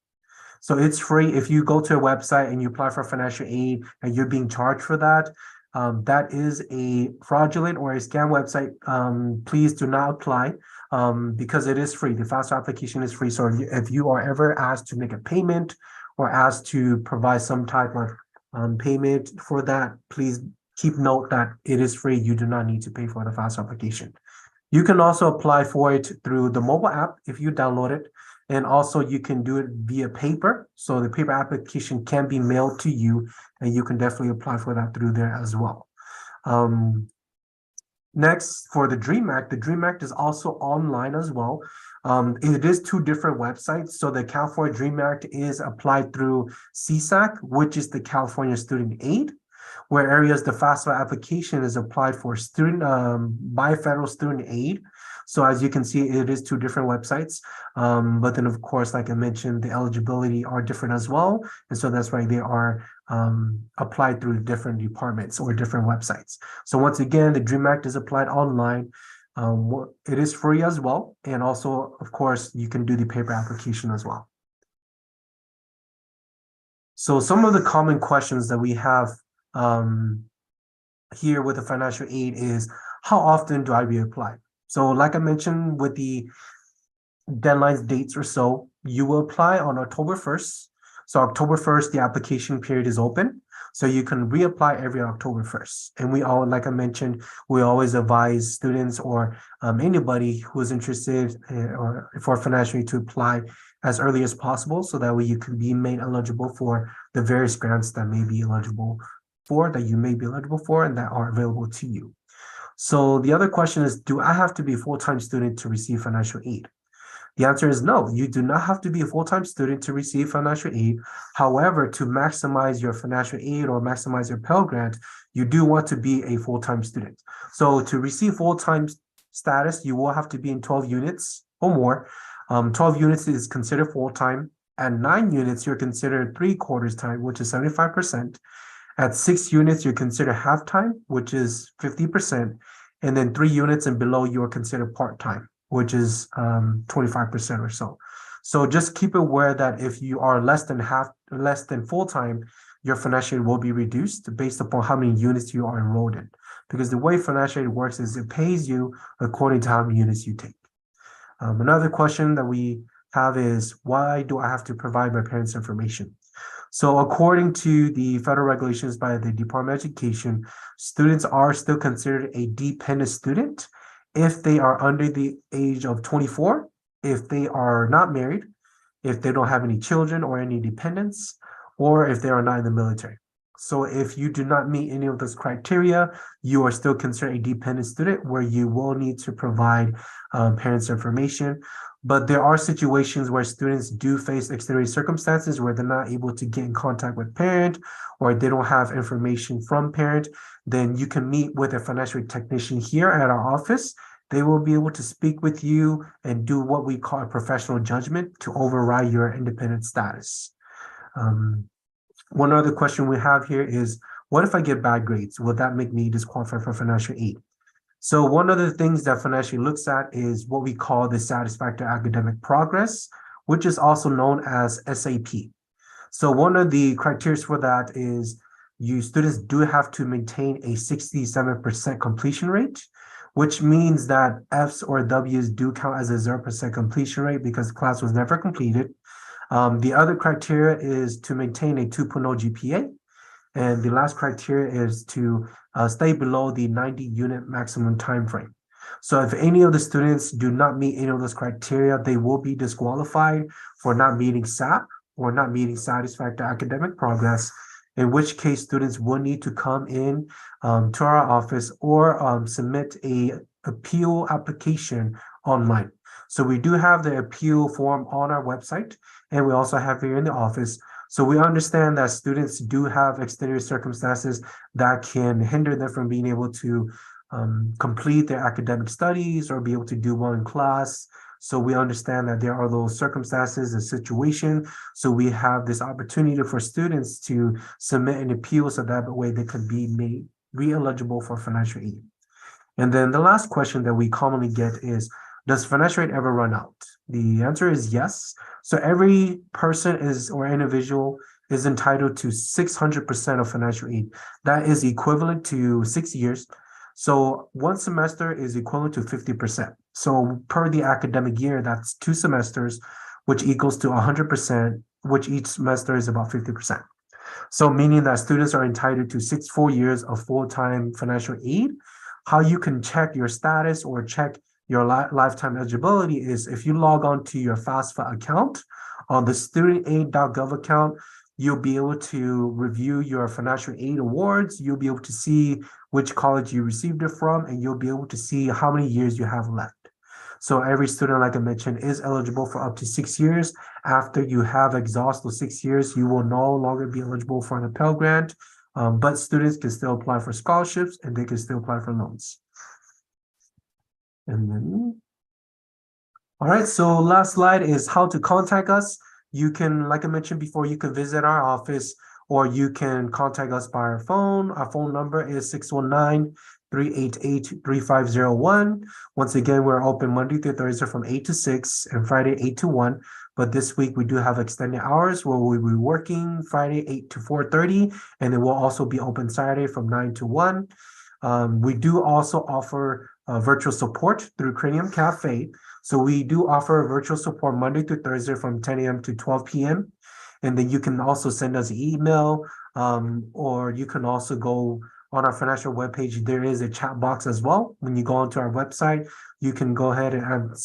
So it's free. If you go to a website and you apply for financial aid and you're being charged for that, that is a fraudulent or a scam website. Please do not apply because it is free. The FAFSA application is free. So if you are ever asked to make a payment or asked to provide some type of payment for that, please keep note that it is free. You do not need to pay for the FAFSA application. You can also apply for it through the mobile app if you download it. And also you can do it via paper. So the paper application can be mailed to you and you can definitely apply for that through there as well. Next, for the DREAM Act is also online as well. It is two different websites. So the California DREAM Act is applied through CSAC, which is the California Student Aid, whereas the FAFSA application is applied for by federal student aid. So as you can see, it is two different websites. But then of course, like I mentioned, the eligibility are different as well. And so that's why they are applied through different departments or different websites. So once again, the DREAM Act is applied online. It is free as well. And also, of course, you can do the paper application as well. So some of the common questions that we have here with the financial aid is, how often do I reapply? So like I mentioned with the deadlines dates or so, you will apply on October 1st. So October 1st, the application period is open. So you can reapply every October 1st. And we all, like I mentioned, we always advise students or anybody who is interested or for financial aid to apply as early as possible. So that way you can be made eligible for the various grants that may be eligible for, that you may be eligible for and that are available to you. So the other question is, do I have to be a full-time student to receive financial aid? The answer is no, you do not have to be a full-time student to receive financial aid. However, to maximize your financial aid or maximize your Pell Grant, you do want to be a full-time student. So to receive full-time status, you will have to be in 12 units or more. 12 units is considered full-time. At 9 units, you're considered 3/4 time, which is 75%. At 6 units, you're considered half-time, which is 50%. And then 3 units and below, you are considered part-time, which is 25% or so. So just keep aware that if you are less than full-time, your financial aid will be reduced based upon how many units you are enrolled in. Because the way financial aid works is it pays you according to how many units you take. Another question that we have is, why do I have to provide my parents' information? So according to the federal regulations by the Department of Education, students are still considered a dependent student if they are under the age of 24, if they are not married, if they don't have any children or any dependents, or if they are not in the military. So if you do not meet any of those criteria, you are still considered a dependent student where you will need to provide parents' information. But there are situations where students do face extenuating circumstances where they're not able to get in contact with parent or they don't have information from parent. Then you can meet with a financial aid technician here at our office. They will be able to speak with you and do what we call a professional judgment to override your independent status. One other question we have here is, what if I get bad grades? Will that make me disqualified for financial aid? So one of the things that financial aid looks at is what we call the satisfactory academic progress, which is also known as SAP. So one of the criteria for that is students do have to maintain a 67% completion rate, which means that F's or W's do count as a 0% completion rate because the class was never completed. The other criteria is to maintain a 2.0 GPA. And the last criteria is to stay below the 90-unit maximum time frame. So if any of the students do not meet any of those criteria, they will be disqualified for not meeting SAP or not meeting satisfactory academic progress, in which case students will need to come in to our office or submit a appeal application online. So we do have the appeal form on our website, and we also have here in the office. So we understand that students do have extenuating circumstances that can hinder them from being able to complete their academic studies or be able to do well in class. So we understand that there are those circumstances and situation. So we have this opportunity for students to submit an appeal so that way they could be made re-eligible for financial aid. And then the last question that we commonly get is, does financial aid ever run out? The answer is yes. So every person or individual is entitled to 600% of financial aid. That is equivalent to 6 years. So one semester is equivalent to 50%. So per the academic year, that's 2 semesters, which equals to 100%, which each semester is about 50%. So meaning that students are entitled to 6 full years of full-time financial aid. How you can check your status or check your lifetime eligibility is if you log on to your FAFSA account on the studentaid.gov account, you'll be able to review your financial aid awards. You'll be able to see which college you received it from, and you'll be able to see how many years you have left. So every student, like I mentioned, is eligible for up to 6 years. After you have exhausted those 6 years, you will no longer be eligible for an Pell Grant, but students can still apply for scholarships and they can still apply for loans. And then, all right, so last slide is how to contact us. You can, like I mentioned before, you can visit our office or you can contact us by our phone. Our phone number is 619-388-3501. Once again, we're open Monday through Thursday from 8 to 6 and Friday 8 to 1. But this week we do have extended hours where we'll be working Friday 8 to 4:30, and then we'll also be open Saturday from 9 to 1. We do also offer virtual support through Cranium Cafe. So we do offer virtual support Monday through Thursday from 10 a.m. to 12 p.m. And then you can also send us an email, or you can also go on our financial webpage. There is a chat box as well. When you go onto our website, you can go ahead and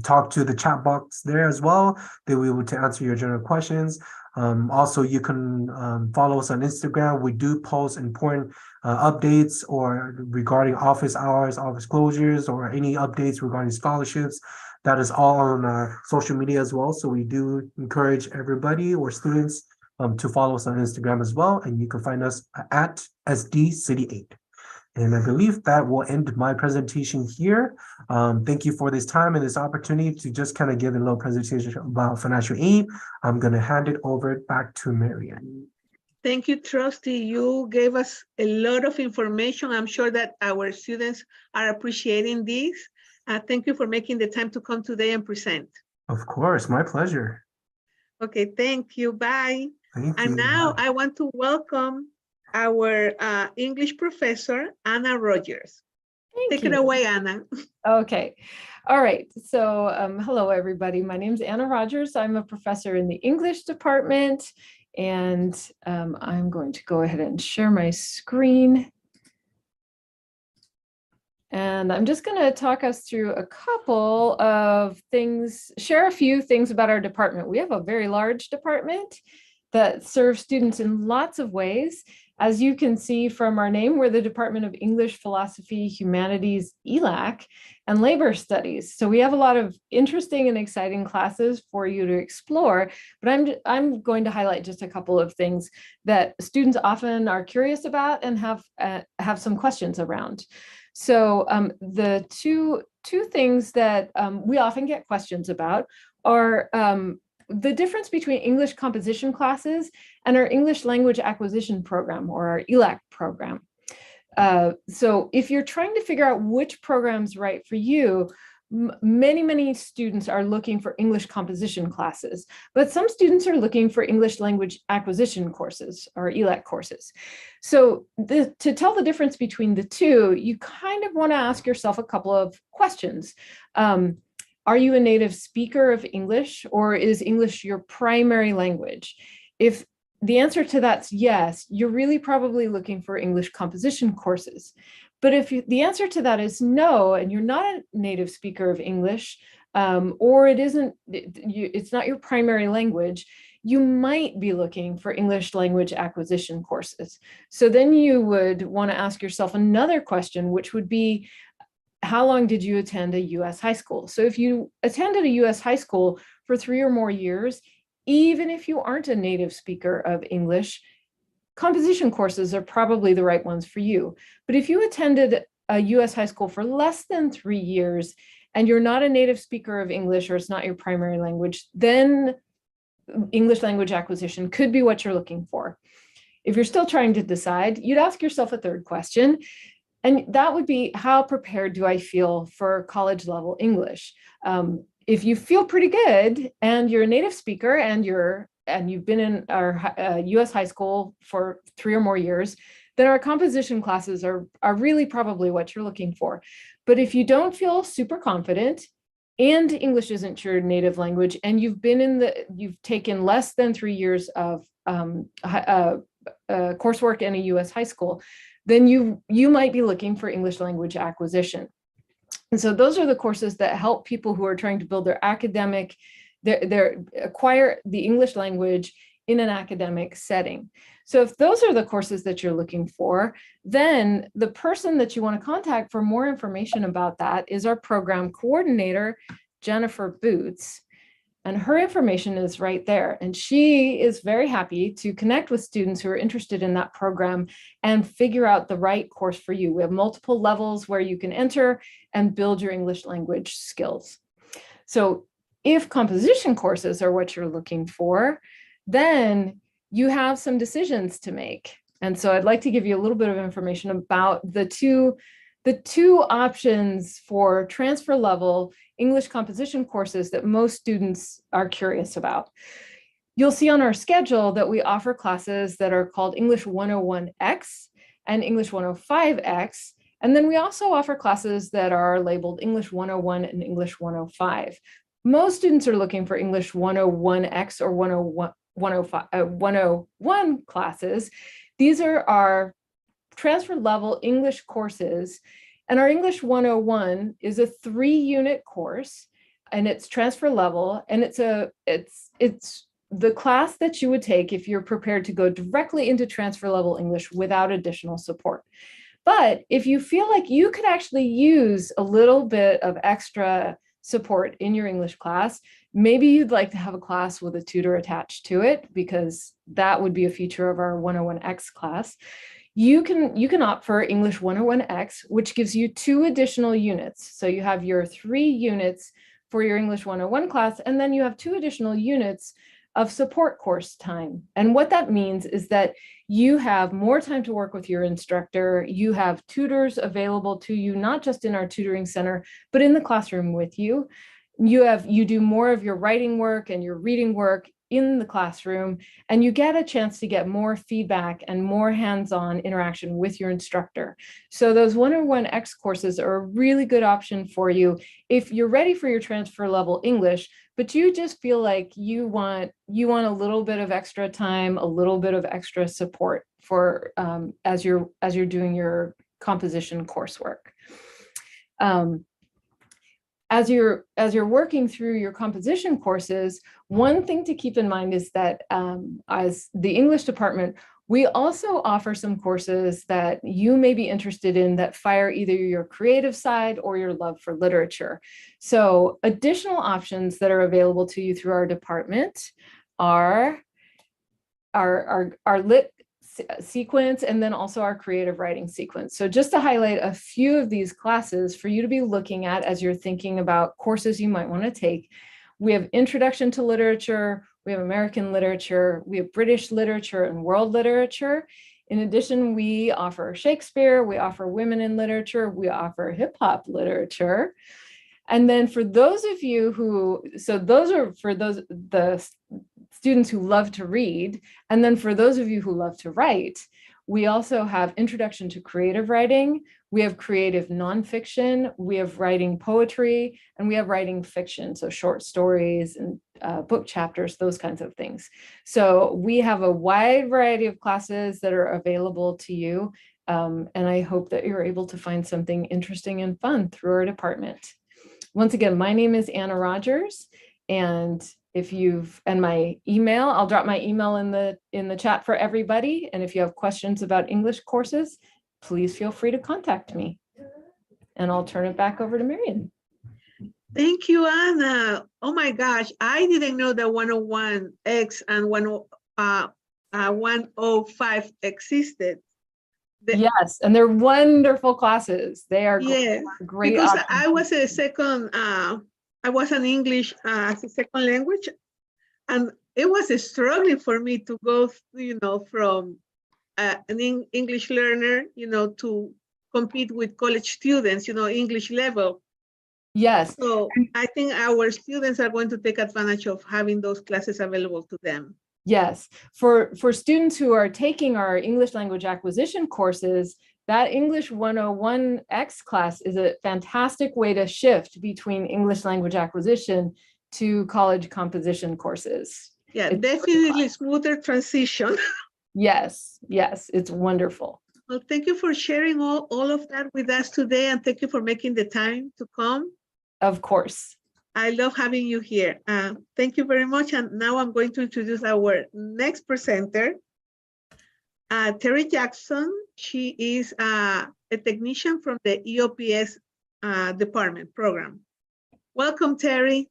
talk to the chat box there as well. They will be able to answer your general questions. Also, you can follow us on Instagram. We do post important updates or regarding office hours, office closures, or any updates regarding scholarships. That is all on our social media as well. So we do encourage everybody or students to follow us on Instagram as well. And you can find us at SD City 8. And I believe that will end my presentation here. Thank you for this time and this opportunity to just kind of give a little presentation about financial aid. I'm going to hand it over back to Marianne. Thank you, Trustee. You gave us a lot of information. I'm sure that our students are appreciating this. Thank you for making the time to come today and present. Of course, my pleasure. Okay, thank you. Bye. Thank you. And now I want to welcome our English professor, Anna Rogers. Take it away, Anna. Okay. All right. So hello, everybody. My name is Anna Rogers. I'm a professor in the English department, and I'm going to go ahead and share my screen. And I'm just going to talk us through a couple of things, share a few things about our department. We have a very large department that serves students in lots of ways. As you can see from our name, we're the Department of English, Philosophy, Humanities, ELAC, and Labor Studies. So we have a lot of interesting and exciting classes for you to explore, but I'm going to highlight just a couple of things that students often are curious about and have some questions around. So the two things that we often get questions about are the difference between English composition classes and our English language acquisition program, or our ELAC program. So if you're trying to figure out which program's right for you, many students are looking for English composition classes, but some students are looking for English language acquisition courses, or ELAC courses. So to tell the difference between the two, you kind of want to ask yourself a couple of questions. Are you a native speaker of English, or is English your primary language? If the answer to that's yes, you're really probably looking for English composition courses. But if the answer to that is no, and you're not a native speaker of English, or it's not your primary language, you might be looking for English language acquisition courses. So then you would want to ask yourself another question, which would be, how long did you attend a US high school? So if you attended a US high school for 3 or more years, even if you aren't a native speaker of English, composition courses are probably the right ones for you. But if you attended a US high school for less than 3 years and you're not a native speaker of English, or it's not your primary language, then English language acquisition could be what you're looking for. If you're still trying to decide, you'd ask yourself a third question. And that would be, how prepared do I feel for college level English? If you feel pretty good and you're a native speaker and you've been in our US high school for 3 or more years, then our composition classes are really probably what you're looking for. But if you don't feel super confident and English isn't your native language, and you've taken less than 3 years of coursework in a US high school, then you might be looking for English language acquisition. And so those are the courses that help people who are trying to build their acquire the English language in an academic setting. So if those are the courses that you're looking for, then the person that you want to contact for more information about that is our program coordinator, Jennifer Boots. And her information is right there. And she is very happy to connect with students who are interested in that program and figure out the right course for you. We have multiple levels where you can enter and build your English language skills. So if composition courses are what you're looking for, then you have some decisions to make. And so I'd like to give you a little bit of information about the two options for transfer level English composition courses that most students are curious about. You'll see on our schedule that we offer classes that are called English 101X and English 105X. And then we also offer classes that are labeled English 101 and English 105. Most students are looking for English 101X or 101 classes. These are our transfer level English courses. And our English 101 is a 3-unit course, and it's transfer level, and it's the class that you would take if you're prepared to go directly into transfer level English without additional support. But if you feel like you could actually use a little bit of extra support in your English class, maybe you'd like to have a class with a tutor attached to it, because that would be a feature of our 101X class. You can opt for English 101X, which gives you 2 additional units. So you have your 3 units for your English 101 class, and then you have 2 additional units of support course time. And what that means is that you have more time to work with your instructor. You have tutors available to you, not just in our tutoring center, but in the classroom with you. You do more of your writing work and your reading work in the classroom, and you get a chance to get more feedback and more hands-on interaction with your instructor. So those 101X courses are a really good option for you if you're ready for your transfer level English, but you just feel like you want a little bit of extra time, a little bit of extra support for as you're doing your composition coursework. As you're working through your composition courses, one thing to keep in mind is that as the English department, we also offer some courses that you may be interested in that fire either your creative side or your love for literature. So additional options that are available to you through our department are our lit sequence, and then also our creative writing sequence. So just to highlight a few of these classes for you to be looking at as you're thinking about courses you might want to take. We have Introduction to Literature, we have American Literature, we have British Literature and World Literature. In addition, we offer Shakespeare, we offer Women in Literature, we offer Hip Hop Literature. And then for those of you who, so those are for the students who love to read. And then for those of you who love to write, we also have Introduction to Creative Writing, we have creative nonfiction, we have writing poetry, and we have writing fiction, so short stories and book chapters, those kinds of things. So we have a wide variety of classes that are available to you. And I hope that you're able to find something interesting and fun through our department. Once again, my name is Anna Rogers, and my email, I'll drop my email in the chat for everybody. And if you have questions about English courses, please feel free to contact me. And I'll turn it back over to Marian. Thank you, Anna. Oh my gosh, I didn't know that 101X and 105 existed. Yes, and they're wonderful classes. They are great. Because options. I was a second, I was an English as a second language, and it was struggling for me to go, from an English learner, to compete with college students, English level. Yes. So I think our students are going to take advantage of having those classes available to them. Yes, for students who are taking our English language acquisition courses, that English 101X class is a fantastic way to shift between English language acquisition to college composition courses. Yeah, it's definitely smoother transition. Yes, it's wonderful. Well, thank you for sharing all of that with us today, and thank you for making the time to come. Of course. I love having you here. Thank you very much. And now I'm going to introduce our next presenter, Terry Jackson. She is a technician from the EOPS department program. Welcome, Terry.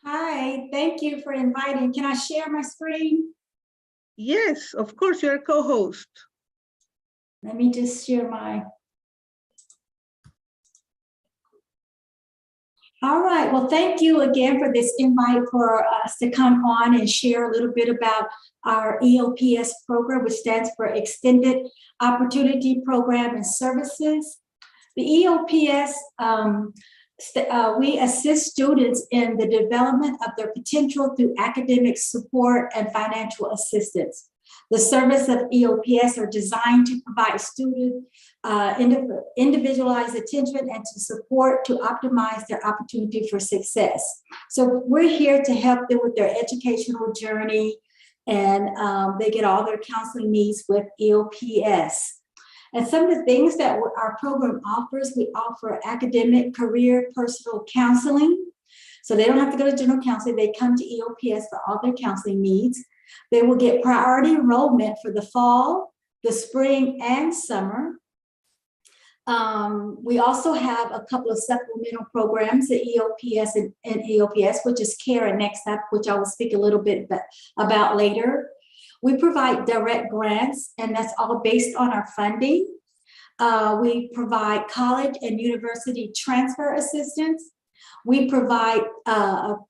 Hi, thank you for inviting. Can I share my screen? Yes, of course, you're a co-host. Let me just share my. All right, well, thank you again for this invite for us to come on and share a little bit about our EOPS program, which stands for Extended Opportunity Program and Services. The EOPS, we assist students in the development of their potential through academic support and financial assistance. The service of EOPS are designed to provide students individualized attention and to support to optimize their opportunity for success. So we're here to help them with their educational journey, and they get all their counseling needs with EOPS. And some of the things that our program offers, we offer academic, career, personal counseling. So they don't have to go to general counseling. They come to EOPS for all their counseling needs. They will get priority enrollment for the fall, the spring, and summer. We also have a couple of supplemental programs at EOPS and EOPS, which is CARE and Next Up, which I will speak a little bit about later. We provide direct grants, and that's all based on our funding. We provide college and university transfer assistance. We provide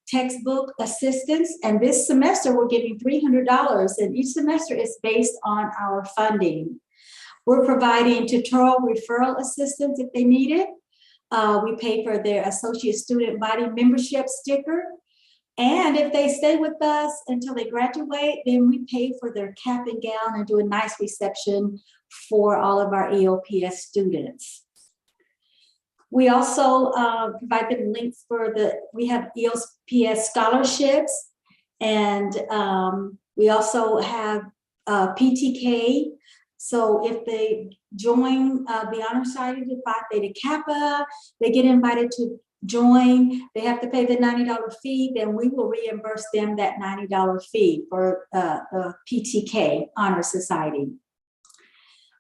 textbook assistance, and this semester we're giving $300, and each semester is based on our funding. We're providing tutorial referral assistance if they need it. We pay for their associate student body membership sticker. And if they stay with us until they graduate, then we pay for their cap and gown and do a nice reception for all of our EOPS students. We also provide them links for we have EOPS scholarships, and we also have PTK. So if they join the Honor Society to Phi Theta Kappa, they get invited to join, they have to pay the $90 fee, then we will reimburse them that $90 fee for the PTK Honor Society.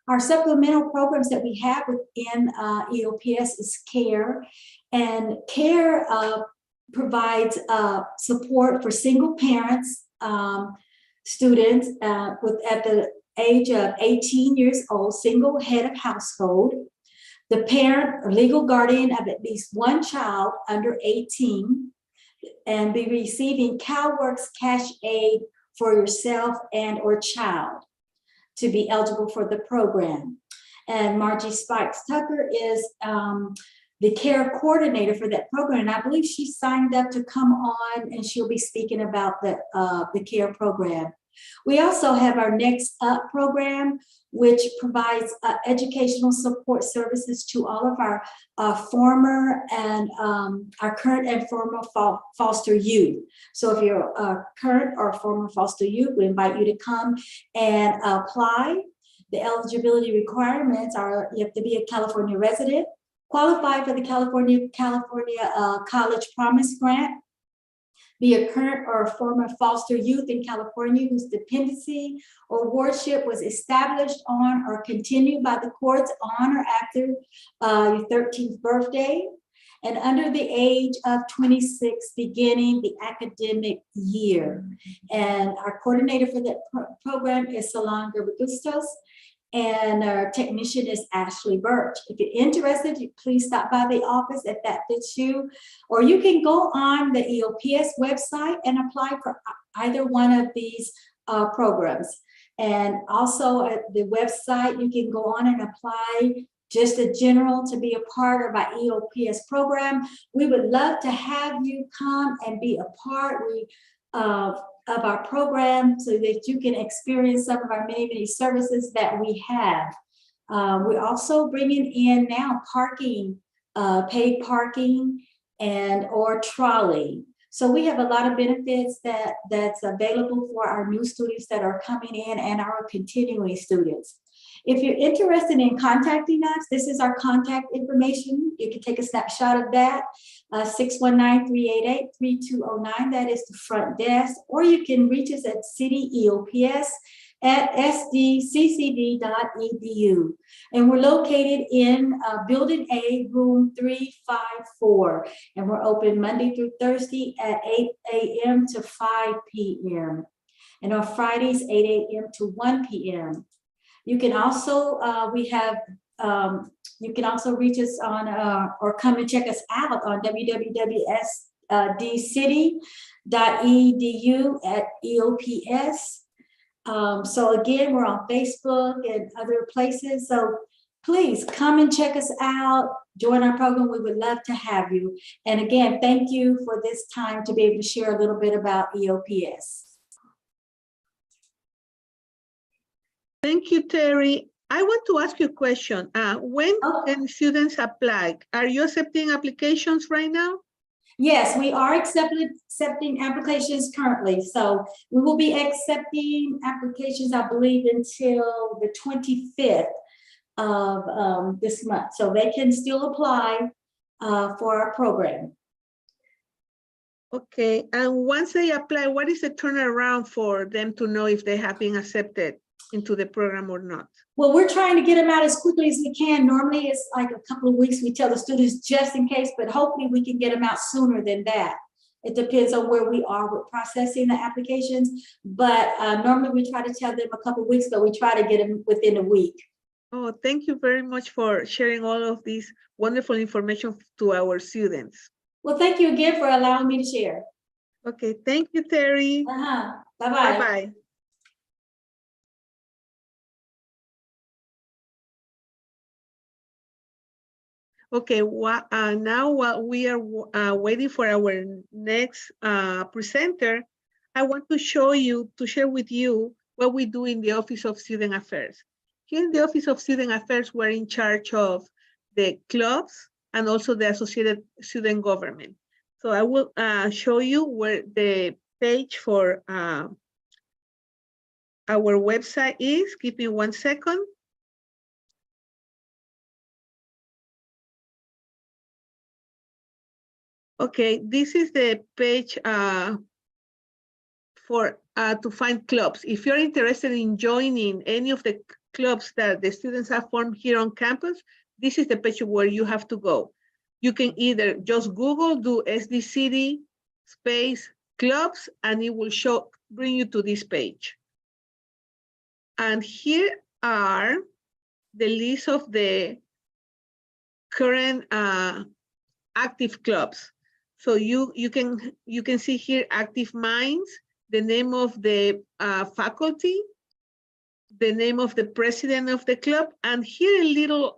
Our supplemental programs that we have within EOPS is CARE, and CARE provides support for single parents, students at the age of 18 years old, single head of household. The parent or legal guardian of at least one child under 18, and be receiving CalWORKS cash aid for yourself and or child to be eligible for the program. And Margie Spikes Tucker is the care coordinator for that program. And I believe she signed up to come on, and she'll be speaking about the care program. We also have our Next Up program, which provides educational support services to all of our former and our current and former foster youth. So if you're a current or former foster youth, we invite you to come and apply. The eligibility requirements are you have to be a California resident, qualify for the California College Promise Grant, be a current or a former foster youth in California whose dependency or wardship was established on or continued by the courts on or after your 13th birthday, and under the age of 26 beginning the academic year. And our coordinator for that program is Salonga Regustos, and our technician is Ashley Birch. If you're interested, please stop by the office if that fits you, or you can go on the EOPS website and apply for either one of these programs. And also at the website, you can go on and apply just a general to be a part of our EOPS program. We would love to have you come and be a part of our program so that you can experience some of our many services that we have. We're also bringing in now parking, paid parking and or trolley. So we have a lot of benefits that's available for our new students that are coming in and our continuing students. If you're interested in contacting us, this is our contact information. You can take a snapshot of that. 619-388-3209, that is the front desk, or you can reach us at cityeops@sdccd.edu. And we're located in Building A, room 354. And we're open Monday through Thursday at 8 a.m. to 5 p.m. And on Fridays, 8 a.m. to 1 p.m. You can also, you can also reach us on or come and check us out on www.sdcity.edu/EOPS. So again, we're on Facebook and other places. So please come and check us out, join our program. We would love to have you. And again, thank you for this time to be able to share a little bit about EOPS. Thank you, Terry. I want to ask you a question. When can students apply? Are you accepting applications right now? Yes, we are accepting applications currently. So we will be accepting applications, I believe, until the 25th of this month. So they can still apply for our program. Okay, and once they apply, what is the turnaround for them to know if they have been accepted into the program or not? Well, we're trying to get them out as quickly as we can. Normally it's like a couple of weeks. We tell the students just in case, but hopefully we can get them out sooner than that. It depends on where we are with processing the applications. But normally we try to tell them a couple of weeks, but we try to get them within a week. Oh, thank you very much for sharing all of this wonderful information to our students. Well, thank you again for allowing me to share. Okay, thank you, Terry. Bye-bye. Bye-bye. Okay, now while we are waiting for our next presenter, I want to share with you what we do in the Office of Student Affairs. Here in the Office of Student Affairs, we're in charge of the clubs and also the associated student government. So I will show you where the page for our website is. Give me 1 second. Okay, this is the page to find clubs. If you're interested in joining any of the clubs that the students have formed here on campus, this is the page where you have to go. You can either just Google, do SD City space clubs, and it will bring you to this page. And here are the list of the current active clubs. So you can see here Active Minds, the name of the faculty, the name of the president of the club, and here a little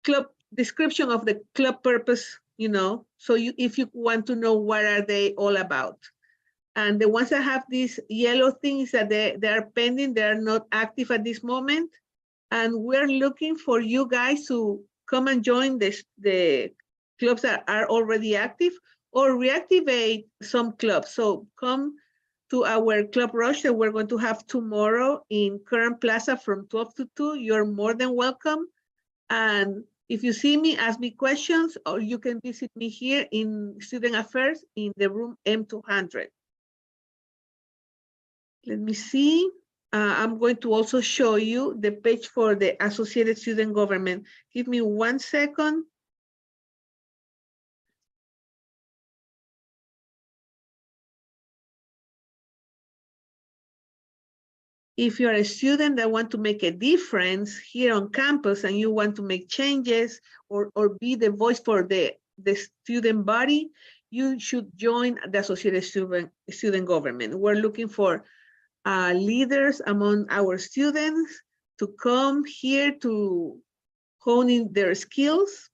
club description of the club purpose, so if you want to know what are they all about. And the ones that have these yellow things that they are pending, they are not active at this moment. And we're looking for you guys to come and join the clubs that are already active or reactivate some clubs. So come to our Club Rush that we're going to have tomorrow in Current Plaza from 12 to 2. You're more than welcome. And if you see me, ask me questions, or you can visit me here in Student Affairs in the room M200. Let me see. I'm going to also show you the page for the Associated Student Government. Give me 1 second. If you're a student that want to make a difference here on campus and you want to make changes or be the voice for the student body, you should join the Associated Student Government. We're looking for leaders among our students to come here to hone in their skills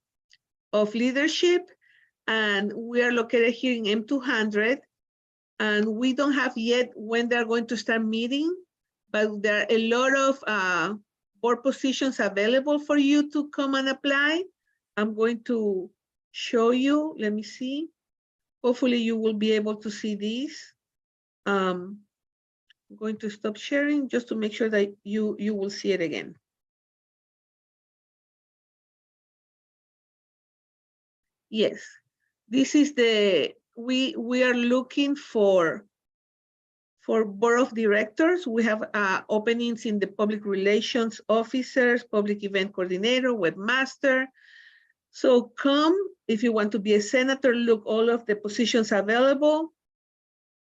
of leadership. And we are located here in M200. And we don't have yet when they're going to start meeting, but there are a lot of board positions available for you to come and apply. I'm going to show you, let me see. Hopefully you will be able to see these. I'm going to stop sharing just to make sure that you will see it again. Yes, this is we are looking for board of directors. We have openings in the public relations officers, public event coordinator, webmaster. So come, if you want to be a senator, look all of the positions available.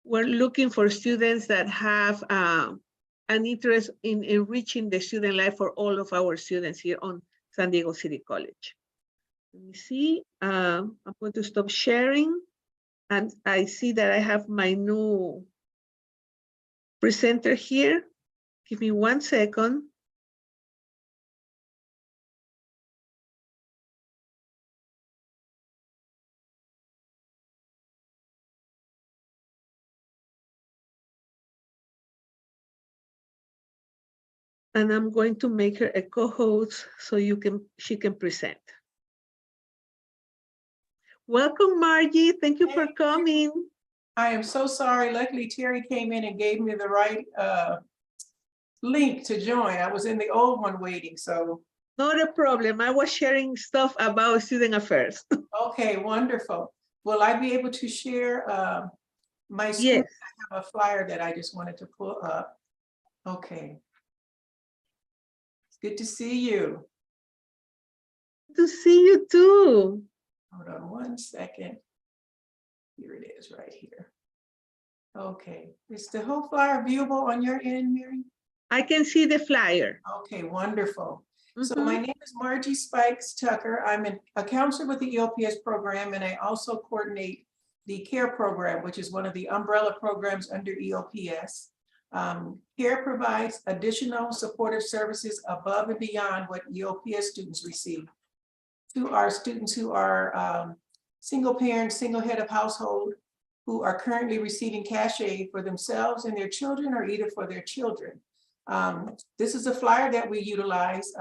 We're looking for students that have an interest in enriching the student life for all of our students here on San Diego City College. Let me see, I'm going to stop sharing. And I see that I have my new presenter here. Give me 1 second. And I'm going to make her a co-host so she can present. Welcome, Margie. Thank you for coming. I am so sorry. Luckily, Terry came in and gave me the right link to join. I was in the old one waiting, so. Not a problem. I was sharing stuff about student affairs. Okay, wonderful. Will I be able to share my screen? Yes. I have a flyer that I just wanted to pull up. Okay. It's good to see you. Good to see you too. Hold on 1 second. Here it is right here. Okay, is the whole flyer viewable on your end, Mary? I can see the flyer. Okay, wonderful. So my name is Margie Spikes Tucker. I'm a counselor with the EOPS program, and I also coordinate the CARE program, which is one of the umbrella programs under EOPS. CARE provides additional supportive services above and beyond what EOPS students receive. to our students who are single parent, single head of household, who are currently receiving cash aid for themselves and their children, or either for their children. This is a flyer that we utilize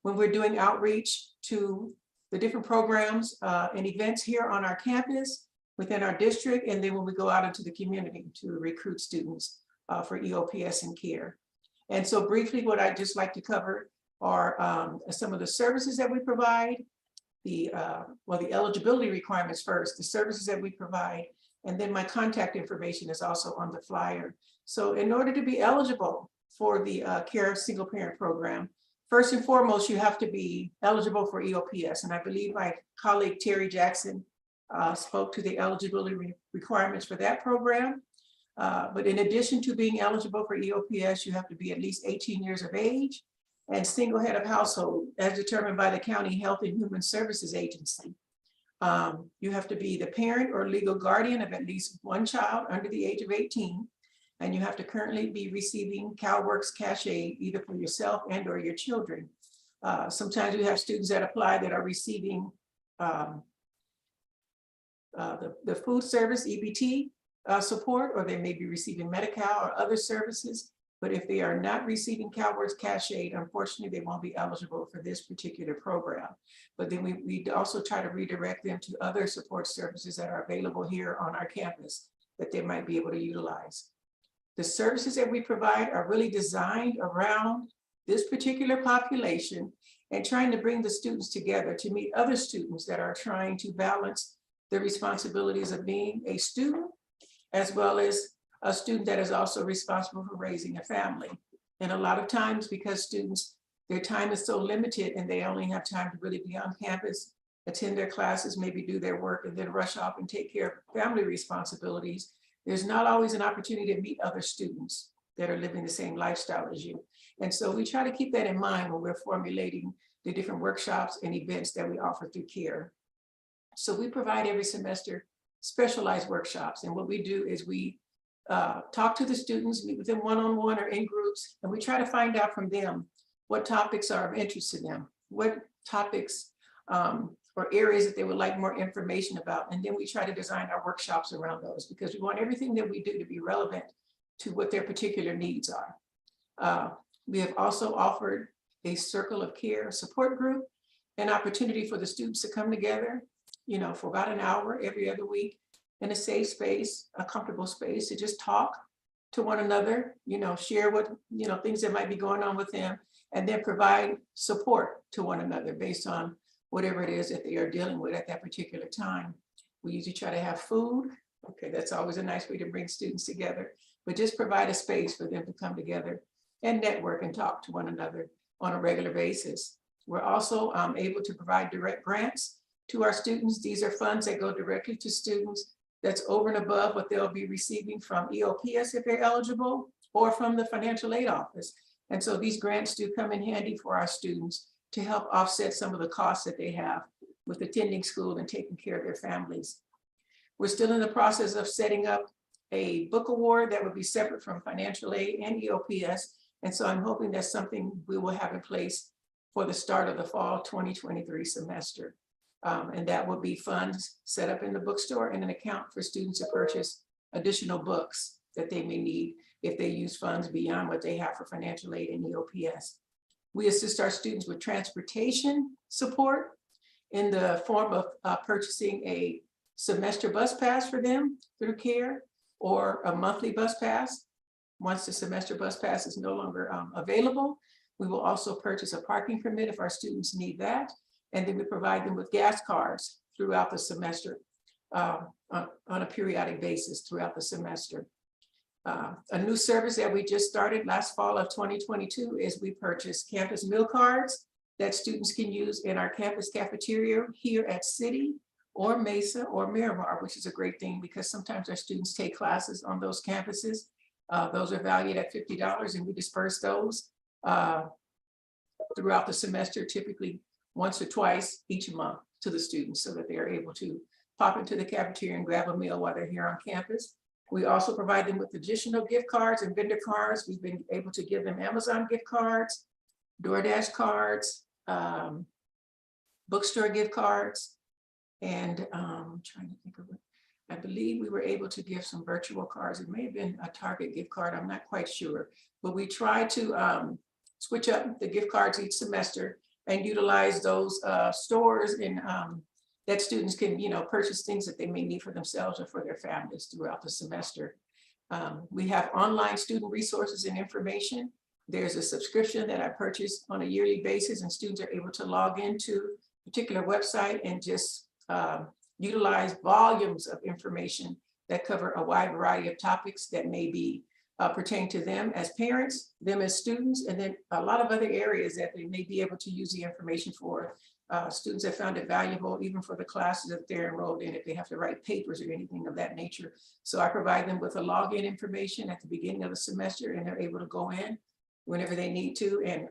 when we're doing outreach to the different programs and events here on our campus, within our district, and then when we go out into the community to recruit students for EOPS and CARE. And so briefly, what I'd just like to cover are some of the services that we provide, the eligibility requirements first, the services that we provide, and then my contact information is also on the flyer. So in order to be eligible for the CARE single parent program, first and foremost, you have to be eligible for EOPS. And I believe my colleague Terry Jackson spoke to the eligibility requirements for that program. But in addition to being eligible for EOPS, you have to be at least 18 years of age and single head of household as determined by the County Health and Human Services Agency. You have to be the parent or legal guardian of at least one child under the age of 18. And you have to currently be receiving CalWORKs cash aid either for yourself and or your children. Sometimes we have students that apply that are receiving the food service, EBT support, or they may be receiving Medi-Cal or other services. But if they are not receiving CalWORKs cash aid, unfortunately, they won't be eligible for this particular program. But then we also try to redirect them to other support services that are available here on our campus that they might be able to utilize. The services that we provide are really designed around this particular population and trying to bring the students together to meet other students that are trying to balance the responsibilities of being a student, as well as a student that is also responsible for raising a family. And a lot of times, because students, their time is so limited and they only have time to really be on campus, attend their classes, maybe do their work, and then rush off and take care of family responsibilities, there's not always an opportunity to meet other students that are living the same lifestyle as you. And so we try to keep that in mind when we're formulating the different workshops and events that we offer through CARE. So we provide every semester specialized workshops. And what we do is we talk to the students, meet with them one-on-one or in groups, and we try to find out from them what topics are of interest to them, what topics or areas that they would like more information about. And then we try to design our workshops around those because we want everything that we do to be relevant to what their particular needs are. We have also offered a Circle of Care support group, an opportunity for the students to come together, you know, for about an hour every other week in a safe space, a comfortable space to just talk to one another, you know, share what, you know, things that might be going on with them, and then provide support to one another based on whatever it is that they are dealing with at that particular time. We usually try to have food. Okay, that's always a nice way to bring students together, but just provide a space for them to come together and network and talk to one another on a regular basis. We're also able to provide direct grants to our students. These are funds that go directly to students that's over and above what they'll be receiving from EOPS if they're eligible, or from the financial aid office. And so these grants do come in handy for our students to help offset some of the costs that they have with attending school and taking care of their families. We're still in the process of setting up a book award that would be separate from financial aid and EOPS. And so I'm hoping that's something we will have in place for the start of the fall 2023 semester. And that will be funds set up in the bookstore and an account for students to purchase additional books that they may need if they use funds beyond what they have for financial aid and EOPS. We assist our students with transportation support in the form of purchasing a semester bus pass for them through CARE, or a monthly bus pass. Once the semester bus pass is no longer available, we will also purchase a parking permit if our students need that. And then we provide them with gas cards throughout the semester on a periodic basis throughout the semester. A new service that we just started last fall of 2022 is we purchase campus meal cards that students can use in our campus cafeteria here at City or Mesa or Miramar, which is a great thing because sometimes our students take classes on those campuses. Those are valued at $50 and we disperse those throughout the semester, typically once or twice each month to the students so that they are able to pop into the cafeteria and grab a meal while they're here on campus. We also provide them with additional gift cards and vendor cards. We've been able to give them Amazon gift cards, DoorDash cards, bookstore gift cards, and I'm trying to think of it. I believe we were able to give some virtual cards. It may have been a Target gift card. I'm not quite sure, but we try to switch up the gift cards each semester and utilize those stores and that students can, purchase things that they may need for themselves or for their families throughout the semester. We have online student resources and information. There's a subscription that I purchase on a yearly basis, and students are able to log into a particular website and just utilize volumes of information that cover a wide variety of topics that may be pertain to them as parents, them as students, and then a lot of other areas that they may be able to use the information for. Students have found it valuable even for the classes that they're enrolled in if they have to write papers or anything of that nature. So I provide them with a login information at the beginning of the semester, and they're able to go in whenever they need to and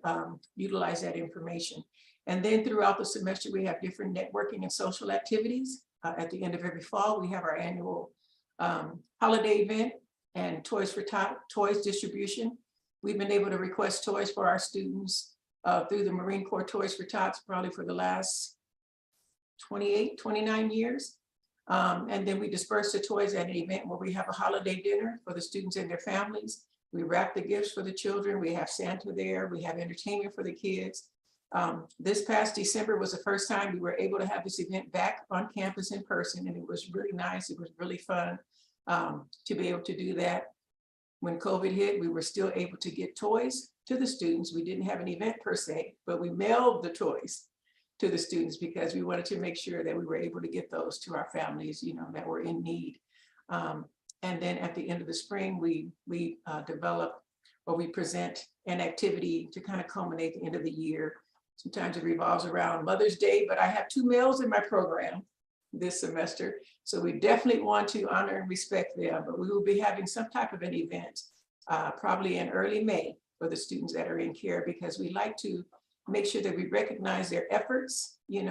utilize that information. And then throughout the semester, we have different networking and social activities. At the end of every fall, we have our annual holiday event and Toys for Tots toys distribution. We've been able to request toys for our students through the Marine Corps Toys for Tots probably for the last 28, 29 years. And then we disperse the toys at an event where we have a holiday dinner for the students and their families. We wrap the gifts for the children. We have Santa there. We have entertainment for the kids. This past December was the first time we were able to have this event back on campus in person, and it was really nice. It was really fun to be able to do that. When COVID hit, we were still able to get toys to the students. We didn't have an event per se, but we mailed the toys to the students because we wanted to make sure that we were able to get those to our families, that were in need. And then at the end of the spring, we develop or we present an activity to kind of culminate the end of the year. Sometimes it revolves around Mother's Day, but I have 2 males in my program this semester. So we definitely want to honor and respect them, but we will be having some type of an event probably in early May for the students that are in care, because we like to make sure that we recognize their efforts, in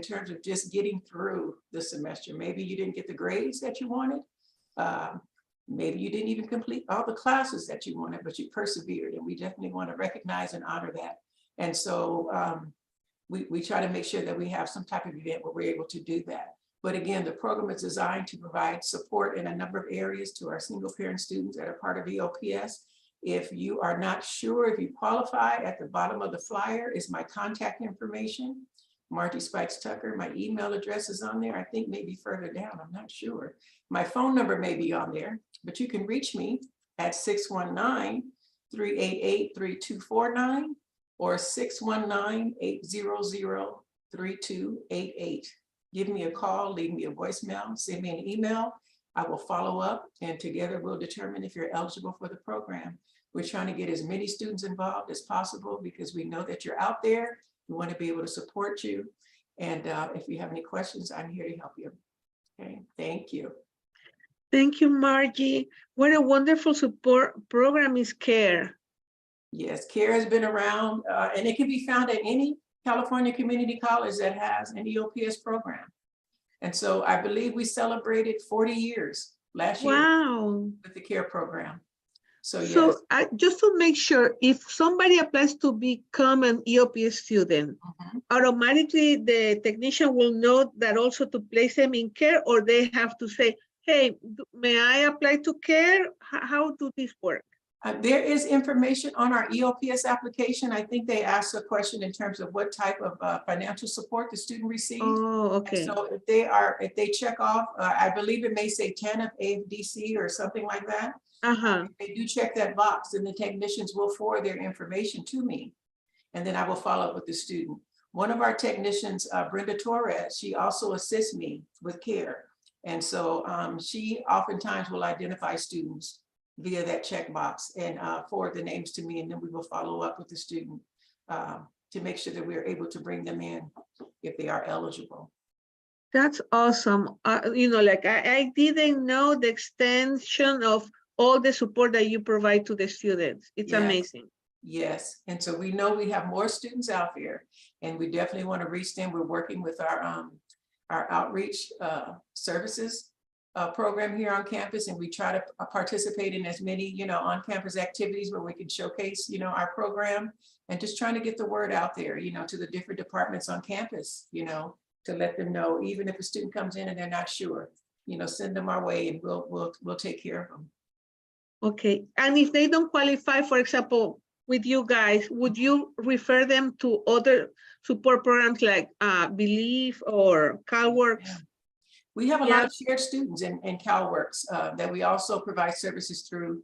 terms of just getting through the semester. Maybe you didn't get the grades that you wanted. Maybe you didn't even complete all the classes that you wanted, but you persevered, and we definitely want to recognize and honor that. And so we try to make sure that we have some type of event where we're able to do that. But again, the program is designed to provide support in a number of areas to our single parent students that are part of EOPS. If you are not sure if you qualify, at the bottom of the flyer is my contact information. Margie Spikes Tucker, my email address is on there. I think maybe further down, I'm not sure. My phone number may be on there, but you can reach me at 619-388-3249 or 619-800-3288. Give me a call, leave me a voicemail, send me an email. I will follow up, and together we'll determine if you're eligible for the program. We're trying to get as many students involved as possible because we know that you're out there. We want to be able to support you. And if you have any questions, I'm here to help you. Okay, thank you. Thank you, Margie. What a wonderful support program is CARE. Yes, CARE has been around, and it can be found at any California community college that has an EOPS program. And so I believe we celebrated 40 years last year with the CARE program. So yes. Just to make sure, if somebody applies to become an EOPS student, automatically the technician will know that also to place them in CARE, or they have to say, hey, may I apply to CARE? How do this work? There is information on our EOPS application. I think they asked a question in terms of what type of financial support the student receives. Oh, okay. And so if they check off, I believe it may say TANF AFDC or something like that. If they do check that box, then the technicians will forward their information to me, and then I will follow up with the student. One of our technicians, Brenda Torres, she also assists me with CARE. And so she oftentimes will identify students via that checkbox and forward the names to me, and then we will follow up with the student to make sure that we are able to bring them in if they are eligible. That's awesome. I didn't know the extension of all the support that you provide to the students. It's amazing. Yes, and so we know we have more students out there, and we definitely want to reach them. We're working with our outreach services program here on campus, and we try to participate in as many, on-campus activities where we can showcase, our program, and just trying to get the word out there, to the different departments on campus, to let them know, even if a student comes in and they're not sure, send them our way and we'll take care of them. Okay, and if they don't qualify, for example, with you guys, would you refer them to other support programs like Believe or CalWorks? Yeah. We have a lot of shared students in CalWorks that we also provide services through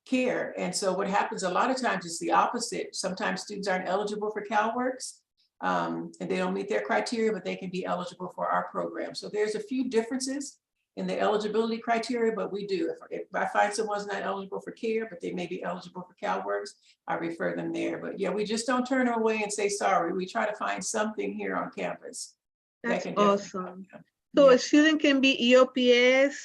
CARE. And so what happens a lot of times is the opposite. Sometimes students aren't eligible for CalWorks and they don't meet their criteria, but they can be eligible for our program. So there's a few differences in the eligibility criteria, but we do. If I find someone's not eligible for CARE, but they may be eligible for CalWorks, I refer them there. But yeah, we just don't turn them away and say sorry. We try to find something here on campus. That's that awesome. So a student can be EOPS,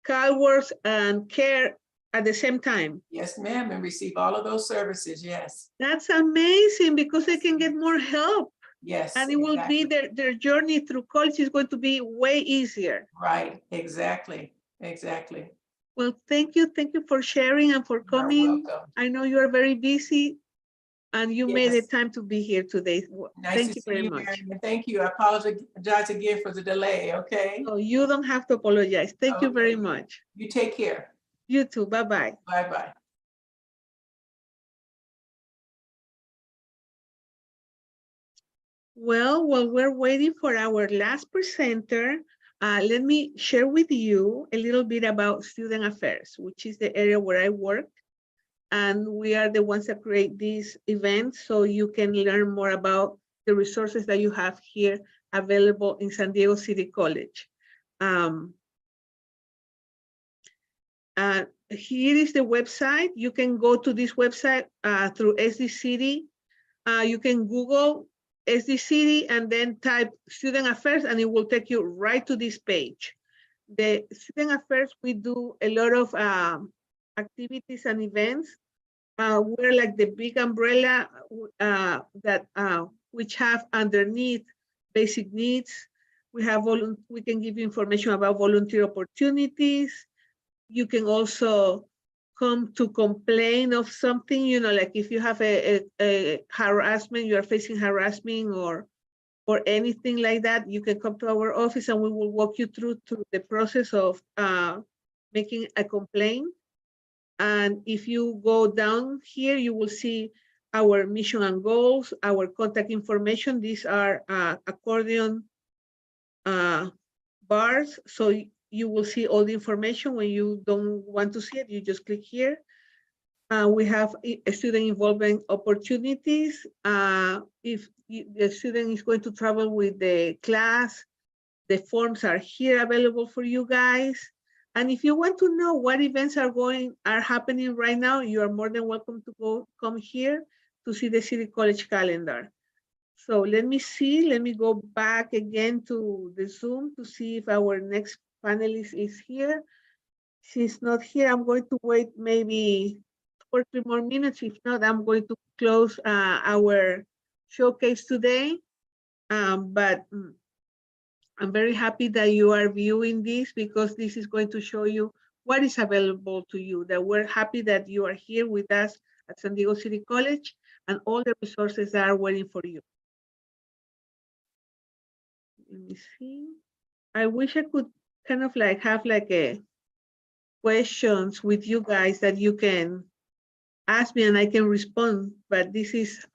CalWorks, and CARE at the same time. Yes, ma'am, and receive all of those services, yes. That's amazing because they can get more help. Yes. And it will be their journey through college is going to be way easier. Right, exactly, exactly. Well, thank you for sharing and for coming. I know you are very busy and you made the time to be here today. Thank you very much. Marian. Thank you. I apologize again for the delay, okay? No, you don't have to apologize. Thank you very much. You take care. You too. Bye-bye. Bye-bye. Well, while we're waiting for our last presenter, let me share with you a little bit about student affairs, which is the area where I work. And we are the ones that create these events, so you can learn more about the resources that you have here available in San Diego City College. Here is the website. You can go to this website through SD City. You can Google SD City and then type student affairs and it will take you right to this page. The student affairs, we do a lot of activities and events. We're like the big umbrella which have underneath basic needs. We can give you information about volunteer opportunities. You can also come to complain of something, like if you have a harassment, you are facing harassment or anything like that, you can come to our office and we will walk you through the process of making a complaint. And if you go down here, you will see our mission and goals, our contact information. These are accordion bars. So you will see all the information. When you don't want to see it, you just click here. We have student involvement opportunities. If the student is going to travel with the class, the forms are here available for you guys. And if you want to know what events are happening right now, you are more than welcome to come here to see the City College calendar. So let me go back again to the Zoom to see if our next panelist is here. She's not here. I'm going to wait maybe 2 or 3 more minutes. If not, I'm going to close our showcase today. But I'm very happy that you are viewing this because this is going to show you what is available to you, that we're happy that you are here with us at San Diego City College and all the resources that are waiting for you. Let me see. I wish I could kind of like have like a questions with you guys that you can ask me and I can respond, but this is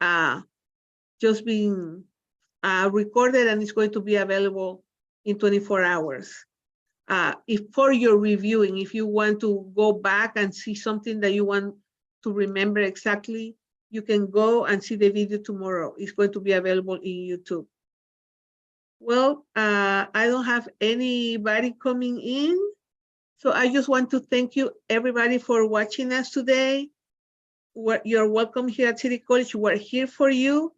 just being recorded and it's going to be available in 24 hours. If for your reviewing, if you want to go back and see something that you want to remember exactly, you can go and see the video tomorrow. It's going to be available in YouTube. Well, I don't have anybody coming in. So I just want to thank you everybody for watching us today. You're welcome here at City College. We're here for you.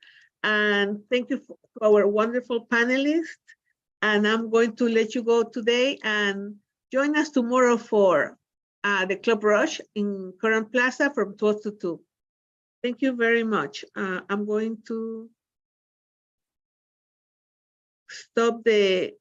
And thank you to our wonderful panelists. And I'm going to let you go today and join us tomorrow for the Club Rush in Current Plaza from 12 to 2. Thank you very much. I'm going to stop the